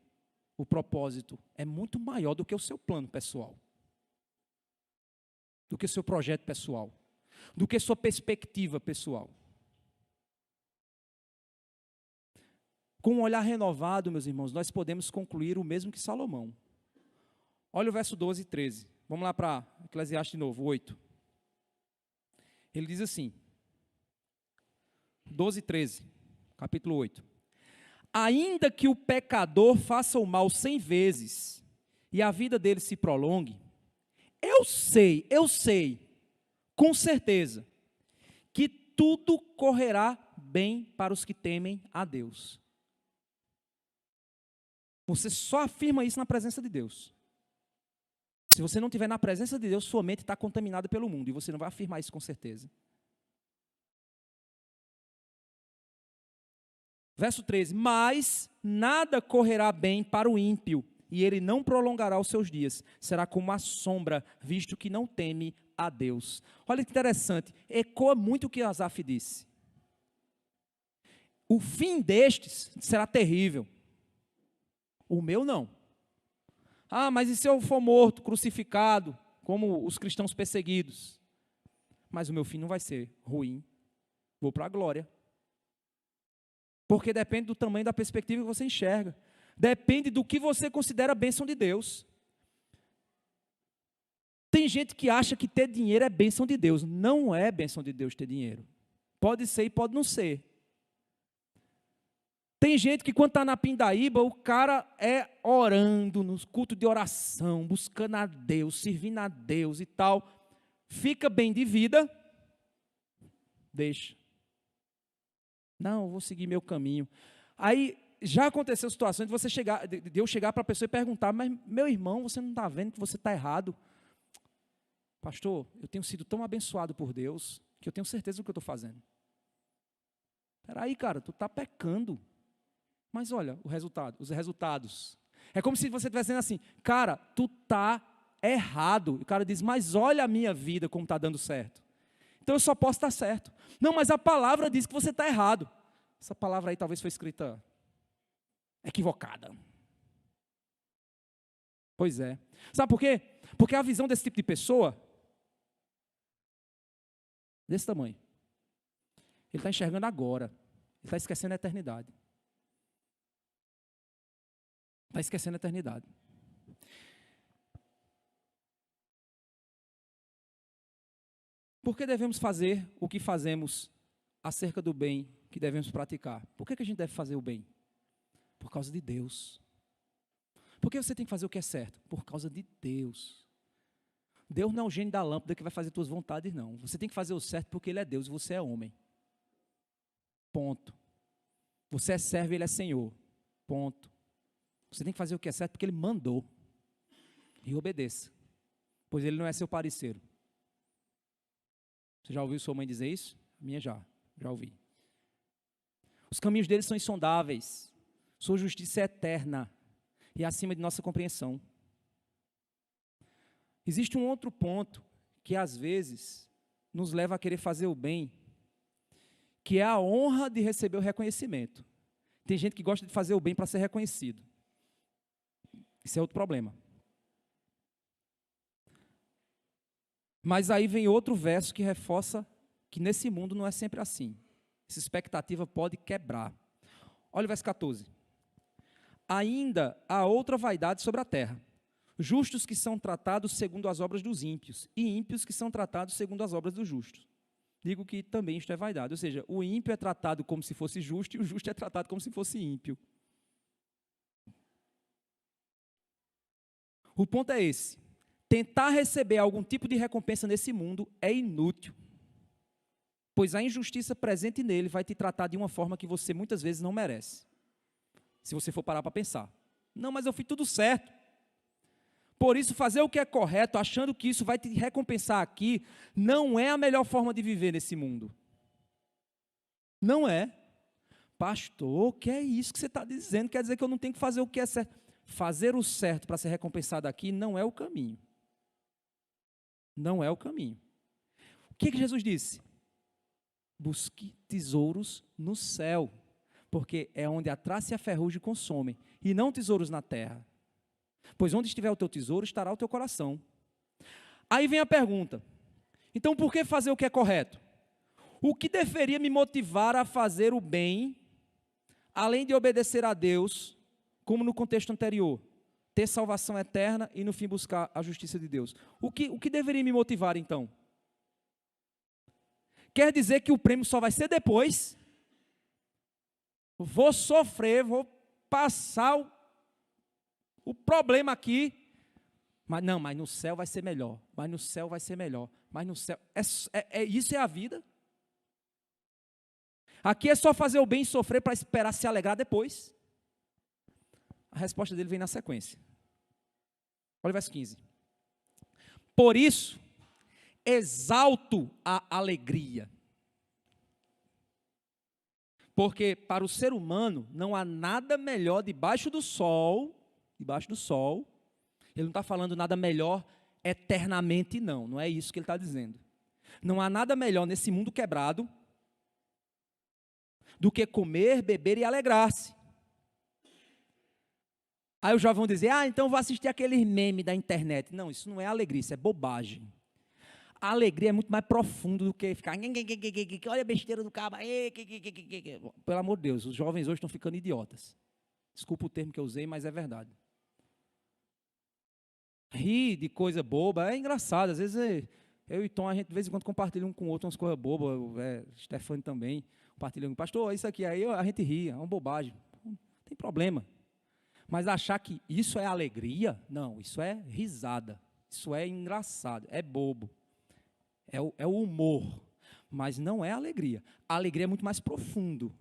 o propósito é muito maior do que o seu plano pessoal. do que seu projeto pessoal, do que sua perspectiva pessoal. Com um olhar renovado, meus irmãos, nós podemos concluir o mesmo que Salomão. Olha o verso 12 e 13. Vamos lá para Eclesiastes de novo, 8. Ele diz assim, 12 e 13, capítulo 8. Ainda que o pecador faça o mal 100 vezes e a vida dele se prolongue, eu sei, com certeza, que tudo correrá bem para os que temem a Deus. Você só afirma isso na presença de Deus. Se você não estiver na presença de Deus, sua mente está contaminada pelo mundo, e você não vai afirmar isso com certeza. Verso 13, mas nada correrá bem para o ímpio, e ele não prolongará os seus dias, será como a sombra, visto que não teme a Deus. Olha que interessante, ecoa muito o que Asaf disse. O fim destes será terrível, o meu não. Ah, mas e se eu for morto, crucificado, como os cristãos perseguidos? Mas o meu fim não vai ser ruim, vou para a glória. Porque depende do tamanho da perspectiva que você enxerga. Depende do que você considera bênção de Deus. Tem gente que acha que ter dinheiro é bênção de Deus. Não é bênção de Deus ter dinheiro. Pode ser e pode não ser. Tem gente que quando está na pindaíba, o cara é orando, no culto de oração, buscando a Deus, servindo a Deus e tal. Fica bem de vida, deixa. Não, eu vou seguir meu caminho. Aí já aconteceu situações de eu chegar para a pessoa e perguntar, mas meu irmão, você não está vendo que você está errado? Pastor, eu tenho sido tão abençoado por Deus, que eu tenho certeza do que eu estou fazendo. Espera aí, cara, tu está pecando. Mas olha os resultados. É como se você estivesse dizendo assim, cara, tu está errado. E o cara diz, mas olha a minha vida como está dando certo. Então eu só posso estar certo. Não, mas a palavra diz que você está errado. Essa palavra aí talvez foi escrita equivocada. Pois é. Sabe por quê? Porque a visão desse tipo de pessoa, desse tamanho, ele está enxergando agora. Ele está esquecendo a eternidade. Está esquecendo a eternidade. Por que devemos fazer o que fazemos acerca do bem que devemos praticar? Por que a gente deve fazer o bem? Por causa de Deus. Por que você tem que fazer o que é certo? Por causa de Deus. Deus não é o gênio da lâmpada que vai fazer suas vontades, não. Você tem que fazer o certo porque Ele é Deus e você é homem. Ponto. Você é servo e Ele é Senhor. Ponto. Você tem que fazer o que é certo porque Ele mandou. E obedeça. Pois Ele não é seu parceiro. Você já ouviu sua mãe dizer isso? A minha já ouvi. Os caminhos dele são insondáveis. Sua justiça é eterna e acima de nossa compreensão. Existe um outro ponto que às vezes nos leva a querer fazer o bem, que é a honra de receber o reconhecimento. Tem gente que gosta de fazer o bem para ser reconhecido. Isso é outro problema. Mas aí vem outro verso que reforça que nesse mundo não é sempre assim. Essa expectativa pode quebrar. Olha o verso 14. Ainda há outra vaidade sobre a terra. Justos que são tratados segundo as obras dos ímpios, e ímpios que são tratados segundo as obras dos justos. Digo que também isto é vaidade. Ou seja, o ímpio é tratado como se fosse justo, e o justo é tratado como se fosse ímpio. O ponto é esse. Tentar receber algum tipo de recompensa nesse mundo é inútil, pois a injustiça presente nele vai te tratar de uma forma que você muitas vezes não merece, se você for parar para pensar. Não, mas eu fiz tudo certo. Por isso, fazer o que é correto, achando que isso vai te recompensar aqui, não é a melhor forma de viver nesse mundo. Não é. Pastor, o que é isso que você está dizendo? Quer dizer que eu não tenho que fazer o que é certo. Fazer o certo para ser recompensado aqui não é o caminho. Não é o caminho. O que Jesus disse? Busque tesouros no céu, porque é onde a traça e a ferrugem consomem, e não tesouros na terra. Pois onde estiver o teu tesouro, estará o teu coração. Aí vem a pergunta, Então, por que fazer o que é correto? O que deveria me motivar a fazer o bem, além de obedecer a Deus, como no contexto anterior? Ter salvação eterna e, no fim, buscar a justiça de Deus. O que deveria me motivar, então? Quer dizer que o prêmio só vai ser depois? Vou sofrer, vou passar o problema aqui, mas não, mas no céu vai ser melhor, mas no céu vai ser melhor, mas no céu, isso é a vida? Aqui é só fazer o bem e sofrer para esperar se alegrar depois? A resposta dele vem na sequência. Olha o verso 15. Por isso, exalto a alegria. Porque para o ser humano não há nada melhor debaixo do sol, ele não está falando nada melhor eternamente, não é isso que ele está dizendo. Não há nada melhor nesse mundo quebrado do que comer, beber e alegrar-se. Aí os jovens vão dizer, então vou assistir aqueles memes da internet. Não, isso não é alegria, isso é bobagem. A alegria é muito mais profunda do que ficar, olha a besteira do cabo, pelo amor de Deus, os jovens hoje estão ficando idiotas. Desculpa o termo que eu usei, mas é verdade. Rir de coisa boba é engraçado, às vezes eu e Tom, a gente de vez em quando compartilha um com o outro umas coisas bobas, Stefano também, compartilhando, pastor, isso aqui, aí a gente ri, é uma bobagem, não tem problema. Mas achar que isso é alegria, não, isso é risada, isso é engraçado, é bobo. É o humor, mas não é alegria. A alegria é muito mais profundo.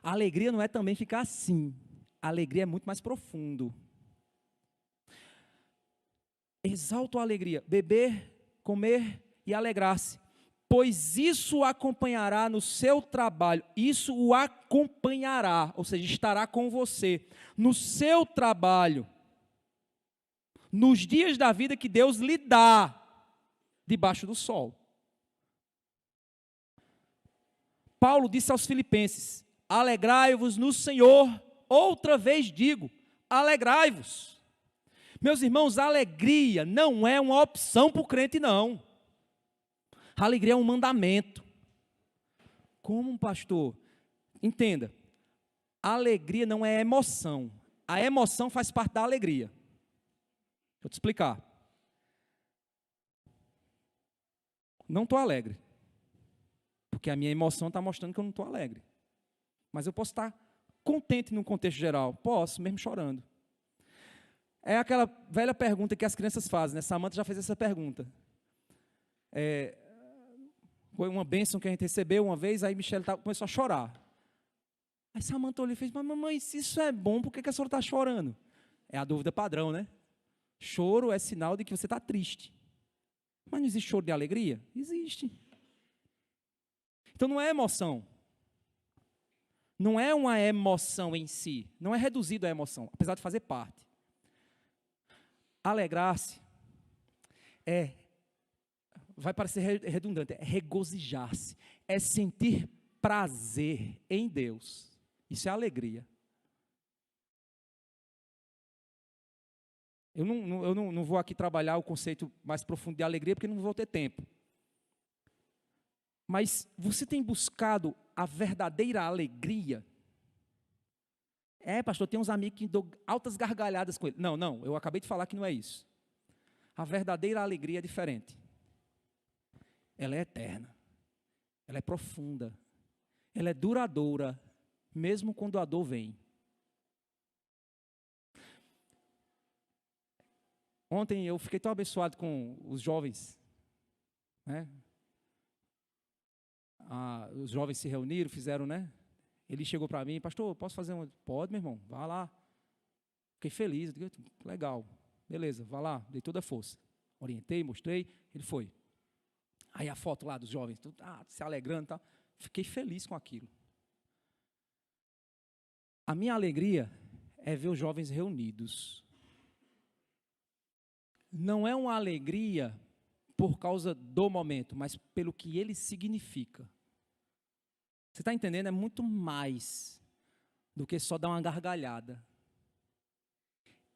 A alegria não é também ficar assim. A alegria é muito mais profundo. Exalto a alegria, beber, comer e alegrar-se, pois isso o acompanhará no seu trabalho, isso o acompanhará, ou seja, estará com você, no seu trabalho, nos dias da vida que Deus lhe dá, debaixo do sol. Paulo disse aos Filipenses, alegrai-vos no Senhor, outra vez digo, alegrai-vos. Meus irmãos, a alegria não é uma opção para o crente, não. A alegria é um mandamento. Como, pastor? Entenda, a alegria não é emoção. A emoção faz parte da alegria. Deixa eu te explicar. Não estou alegre, porque a minha emoção está mostrando que eu não estou alegre. Mas eu posso estar contente num contexto geral. Posso, mesmo chorando. É aquela velha pergunta que as crianças fazem, né? Samantha já fez essa pergunta. Foi uma bênção que a gente recebeu uma vez, aí Michele começou a chorar. Aí Samantha olhou e fez, mas mamãe, se isso é bom, por que a senhora está chorando? É a dúvida padrão, né? Choro é sinal de que você está triste. Mas não existe choro de alegria? Existe. Então não é emoção. Não é uma emoção em si. Não é reduzido a emoção, apesar de fazer parte. Alegrar-se vai parecer redundante, é regozijar-se, é sentir prazer em Deus. Isso é alegria. Eu não vou aqui trabalhar o conceito mais profundo de alegria, porque não vou ter tempo. Mas você tem buscado a verdadeira alegria? Pastor, tem uns amigos que dão altas gargalhadas com ele. Não, eu acabei de falar que não é isso. A verdadeira alegria é diferente. Ela é eterna. Ela é profunda. Ela é duradoura, mesmo quando a dor vem. Ontem eu fiquei tão abençoado com os jovens, né? Os jovens se reuniram, fizeram, né? Ele chegou para mim, pastor, posso fazer uma? Pode, meu irmão, vá lá. Fiquei feliz, legal, beleza, vá lá, dei toda a força. Orientei, mostrei, ele foi. Aí a foto lá dos jovens, se alegrando e tal. Fiquei feliz com aquilo. A minha alegria é ver os jovens reunidos. Não é uma alegria por causa do momento, mas pelo que ele significa. Você está entendendo? É muito mais do que só dar uma gargalhada.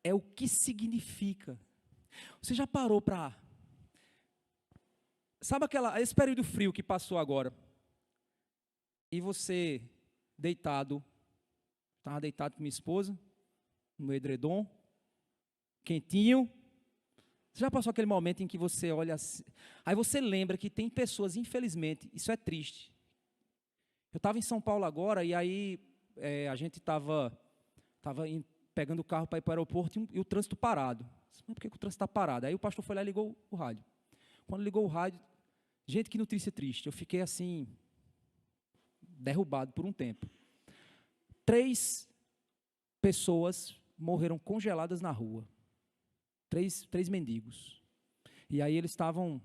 É o que significa. Você já parou para Sabe esse período frio que passou agora? E você deitado, estava deitado com minha esposa, no edredom, quentinho. Você já passou aquele momento em que você olha assim, aí você lembra que tem pessoas, infelizmente, isso é triste. Eu estava em São Paulo agora, e aí a gente estava pegando o carro para ir para o aeroporto e o trânsito parado. Mas por que o trânsito está parado? Aí o pastor foi lá e ligou o rádio. Quando ligou o rádio, gente, que notícia triste. Eu fiquei assim, derrubado por um tempo. 3 pessoas morreram congeladas na rua. 3 mendigos. E aí eles estavam,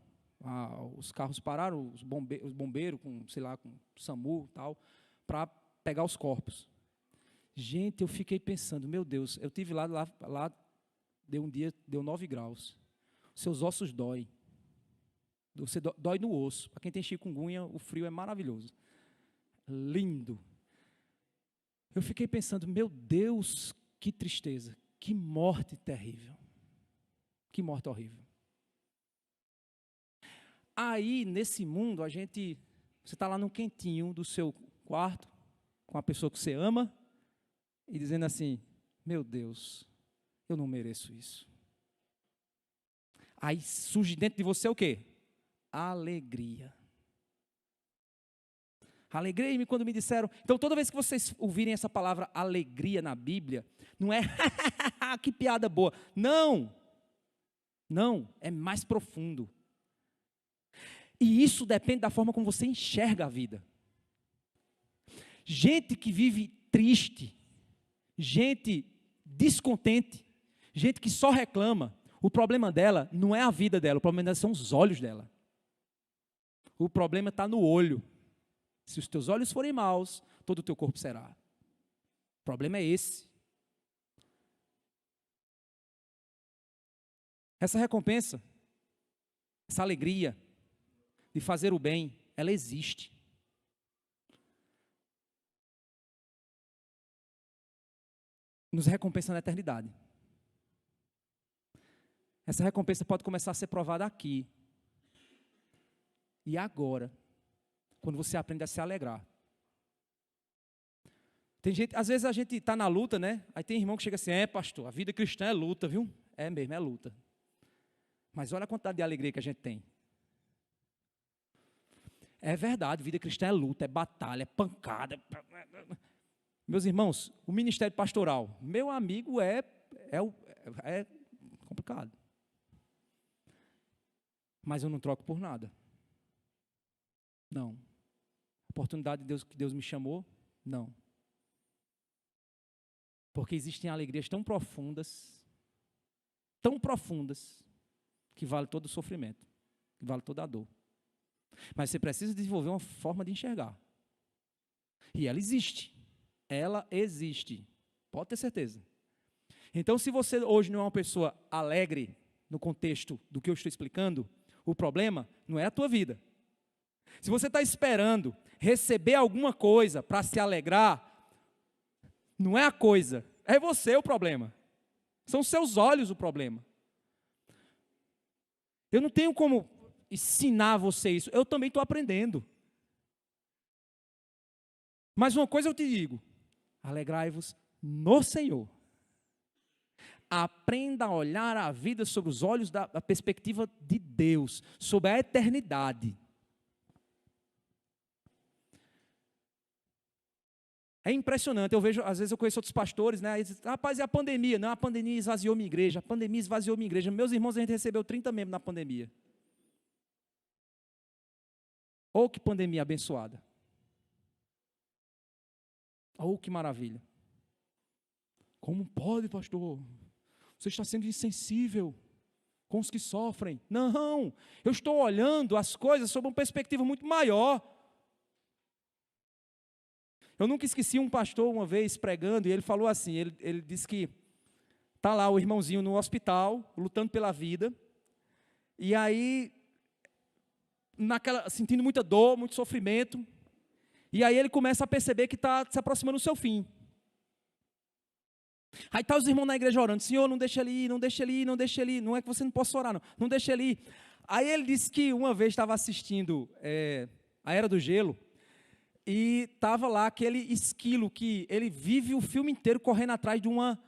os carros pararam, os bombeiros, com, sei lá, com SAMU e tal, para pegar os corpos. Gente, eu fiquei pensando, meu Deus, eu estive lá, deu um dia, deu 9 graus. Seus ossos doem. Você dói no osso. Para quem tem chikungunya, o frio é maravilhoso. Lindo. Eu fiquei pensando, meu Deus, que tristeza, que morte terrível. Que morte horrível. Aí, nesse mundo, você está lá no quentinho do seu quarto, com a pessoa que você ama, e dizendo assim, meu Deus, eu não mereço isso. Aí surge dentro de você o quê? Alegria. Alegrei-me quando me disseram. Então, toda vez que vocês ouvirem essa palavra alegria na Bíblia, não é que piada boa. Não, é mais profundo. E isso depende da forma como você enxerga a vida. Gente que vive triste, gente descontente, gente que só reclama, o problema dela não é a vida dela, o problema dela são os olhos dela. O problema está no olho. Se os teus olhos forem maus, todo o teu corpo será. O problema é esse. Essa recompensa, essa alegria de fazer o bem, ela existe. Nos recompensa na eternidade. Essa recompensa pode começar a ser provada aqui. E agora, quando você aprende a se alegrar. Tem gente, às vezes a gente está na luta, né? Aí tem irmão que chega assim, pastor, a vida cristã é luta, viu? É mesmo, é luta. Mas olha a quantidade de alegria que a gente tem. É verdade, vida cristã é luta, é batalha, é pancada. Meus irmãos, o ministério pastoral, meu amigo, é complicado. Mas eu não troco por nada. Não. Oportunidade de Deus que Deus me chamou? Não. Porque existem alegrias tão profundas, que vale todo o sofrimento, que vale toda a dor. Mas você precisa desenvolver uma forma de enxergar. E ela existe. Ela existe. Pode ter certeza. Então, se você hoje não é uma pessoa alegre, no contexto do que eu estou explicando, o problema não é a tua vida. Se você está esperando receber alguma coisa para se alegrar, não é a coisa, é você o problema. São seus olhos o problema. Eu não tenho como ensinar você isso, eu também estou aprendendo. Mas uma coisa eu te digo, alegrai-vos no Senhor. Aprenda a olhar a vida sob os olhos da perspectiva de Deus, sobre a eternidade. É impressionante, eu vejo, às vezes eu conheço outros pastores, né, e dizem, rapaz, e a pandemia? Não, a pandemia esvaziou minha igreja, Meus irmãos, a gente recebeu 30 membros na pandemia. Oh, que pandemia abençoada. Oh, que maravilha. Como pode, pastor? Você está sendo insensível com os que sofrem. Não, eu estou olhando as coisas sob uma perspectiva muito maior. Eu nunca esqueci um pastor uma vez pregando, e ele falou assim, ele disse que está lá o irmãozinho no hospital, lutando pela vida, e aí, sentindo muita dor, muito sofrimento, e aí ele começa a perceber que está se aproximando do seu fim. Aí está os irmãos na igreja orando, Senhor, não deixa ele ir, não deixa ele ir, não deixa ele ir, não é que você não possa orar, não deixa ele ir. Aí ele disse que uma vez estava assistindo a Era do Gelo, e estava lá aquele esquilo que ele vive o filme inteiro correndo atrás de uma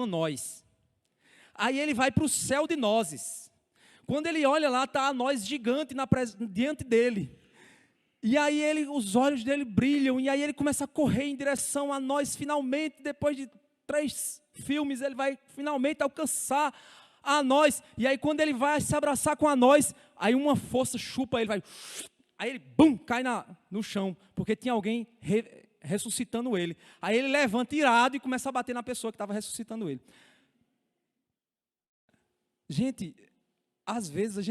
noz. Aí ele vai para o céu de nozes. Quando ele olha lá, está a noz gigante diante dele. E aí os olhos dele brilham, e aí ele começa a correr em direção a noz. Finalmente, depois de 3 filmes, ele vai finalmente alcançar a noz. E aí quando ele vai se abraçar com a noz, aí uma força chupa ele, aí ele, bum, cai no chão, porque tinha alguém ressuscitando ele. Aí ele levanta irado e começa a bater na pessoa que estava ressuscitando ele. Gente, às vezes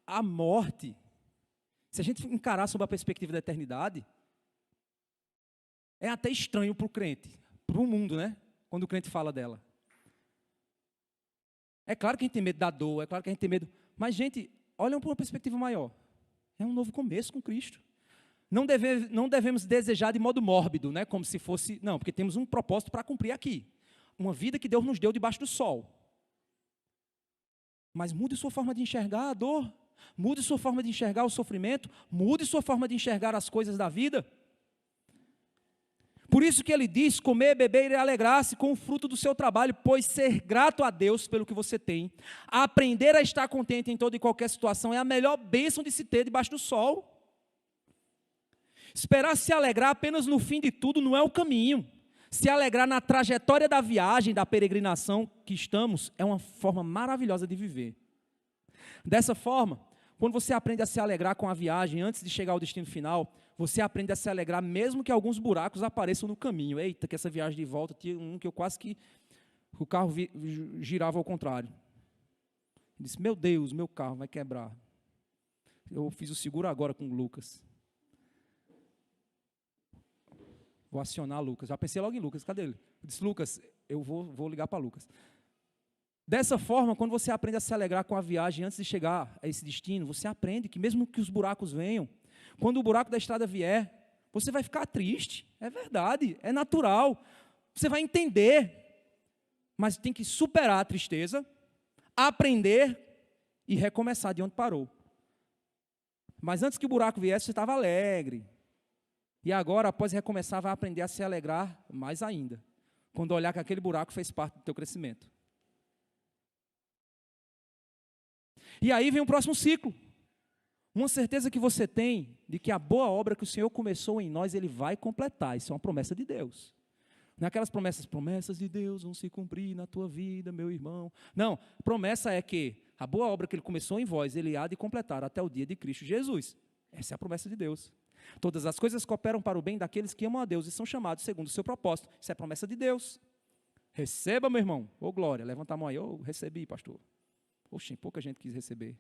a morte, se a gente encarar sob a perspectiva da eternidade, é até estranho para o crente, para o mundo, né? Quando o crente fala dela. É claro que a gente tem medo da dor, é claro que a gente tem medo, mas gente, olham para uma perspectiva maior. É um novo começo com Cristo. Não devemos desejar de modo mórbido, né? Como se fosse, não, porque temos um propósito para cumprir aqui. Uma vida que Deus nos deu debaixo do sol. Mas mude sua forma de enxergar a dor, mude sua forma de enxergar o sofrimento, mude sua forma de enxergar as coisas da vida. Por isso que ele diz, comer, beber e alegrar-se com o fruto do seu trabalho, pois ser grato a Deus pelo que você tem, aprender a estar contente em toda e qualquer situação, é a melhor bênção de se ter debaixo do sol. Esperar se alegrar apenas no fim de tudo não é o caminho. Se alegrar na trajetória da viagem, da peregrinação que estamos, é uma forma maravilhosa de viver. Dessa forma, quando você aprende a se alegrar com a viagem antes de chegar ao destino final, você aprende a se alegrar mesmo que alguns buracos apareçam no caminho. Eita, que essa viagem de volta tinha um que eu quase que o carro girava ao contrário. Eu disse, meu Deus, meu carro vai quebrar. Eu fiz o seguro agora com o Lucas. Vou acionar Lucas. Já pensei logo em Lucas, cadê ele? Eu disse, Lucas, eu vou ligar para Lucas. Dessa forma, quando você aprende a se alegrar com a viagem antes de chegar a esse destino, você aprende que mesmo que os buracos venham, quando o buraco da estrada vier, você vai ficar triste, é verdade, é natural, você vai entender, mas tem que superar a tristeza, aprender e recomeçar de onde parou. Mas antes que o buraco viesse, você estava alegre, e agora, após recomeçar, vai aprender a se alegrar mais ainda, quando olhar que aquele buraco fez parte do teu crescimento. E aí vem o próximo ciclo. Uma certeza que você tem de que a boa obra que o Senhor começou em nós, Ele vai completar. Isso é uma promessa de Deus. Não é aquelas promessas de Deus vão se cumprir na tua vida, meu irmão. Não, promessa é que a boa obra que Ele começou em vós, Ele há de completar até o dia de Cristo Jesus. Essa é a promessa de Deus. Todas as coisas cooperam para o bem daqueles que amam a Deus e são chamados segundo o seu propósito. Isso é a promessa de Deus. Receba, meu irmão. Ô, glória, levanta a mão aí. Eu recebi, pastor. Oxe, pouca gente quis receber.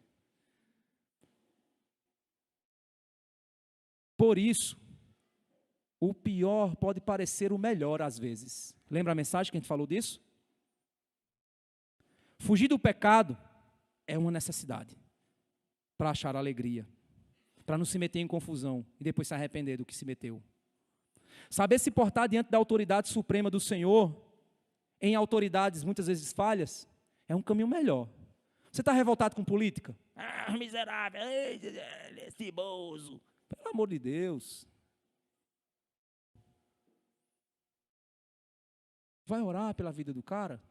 Por isso, o pior pode parecer o melhor às vezes. Lembra a mensagem que a gente falou disso? Fugir do pecado é uma necessidade para achar alegria, para não se meter em confusão e depois se arrepender do que se meteu. Saber se portar diante da autoridade suprema do Senhor, em autoridades muitas vezes falhas, é um caminho melhor. Você está revoltado com política? Ah, miserável, esse bozo. Pelo amor de Deus. Vai orar pela vida do cara?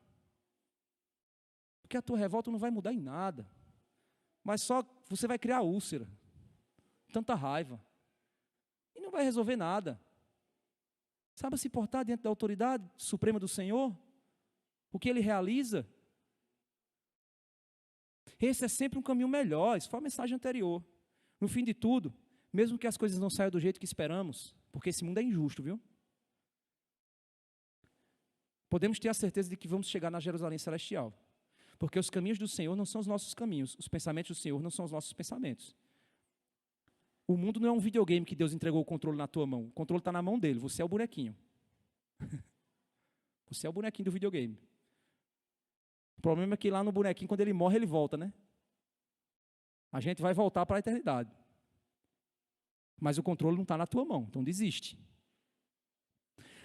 Porque a tua revolta não vai mudar em nada. Mas só você vai criar úlcera. Tanta raiva. E não vai resolver nada. Sabe se portar diante da autoridade suprema do Senhor? O que Ele realiza? Esse é sempre um caminho melhor. Isso foi a mensagem anterior. No fim de tudo, mesmo que as coisas não saiam do jeito que esperamos, porque esse mundo é injusto, viu? Podemos ter a certeza de que vamos chegar na Jerusalém Celestial. Porque os caminhos do Senhor não são os nossos caminhos. Os pensamentos do Senhor não são os nossos pensamentos. O mundo não é um videogame que Deus entregou o controle na tua mão. O controle está na mão dele. Você é o bonequinho. Você é o bonequinho do videogame. O problema é que lá no bonequinho, quando ele morre, ele volta, né? A gente vai voltar para a eternidade. Mas o controle não está na tua mão, então desiste.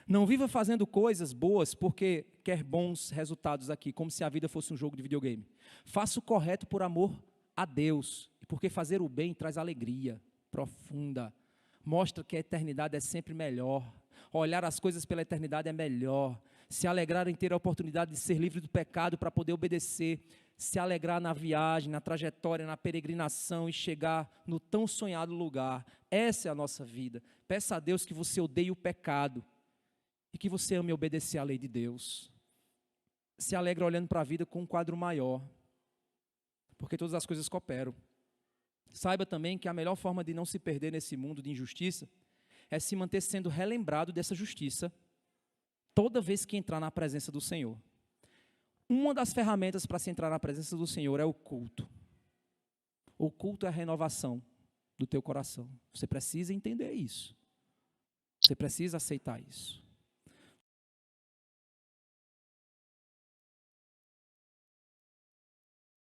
Não viva fazendo coisas boas porque quer bons resultados aqui, como se a vida fosse um jogo de videogame. Faça o correto por amor a Deus, porque fazer o bem traz alegria profunda, mostra que a eternidade é sempre melhor, olhar as coisas pela eternidade é melhor, se alegrar em ter a oportunidade de ser livre do pecado para poder obedecer, se alegrar na viagem, na trajetória, na peregrinação e chegar no tão sonhado lugar. Essa é a nossa vida. Peça a Deus que você odeie o pecado e que você ame obedecer à lei de Deus. Se alegra olhando para a vida com um quadro maior, porque todas as coisas cooperam. Saiba também que a melhor forma de não se perder nesse mundo de injustiça é se manter sendo relembrado dessa justiça toda vez que entrar na presença do Senhor. Uma das ferramentas para se entrar na presença do Senhor é o culto. O culto é a renovação do teu coração. Você precisa entender isso. Você precisa aceitar isso.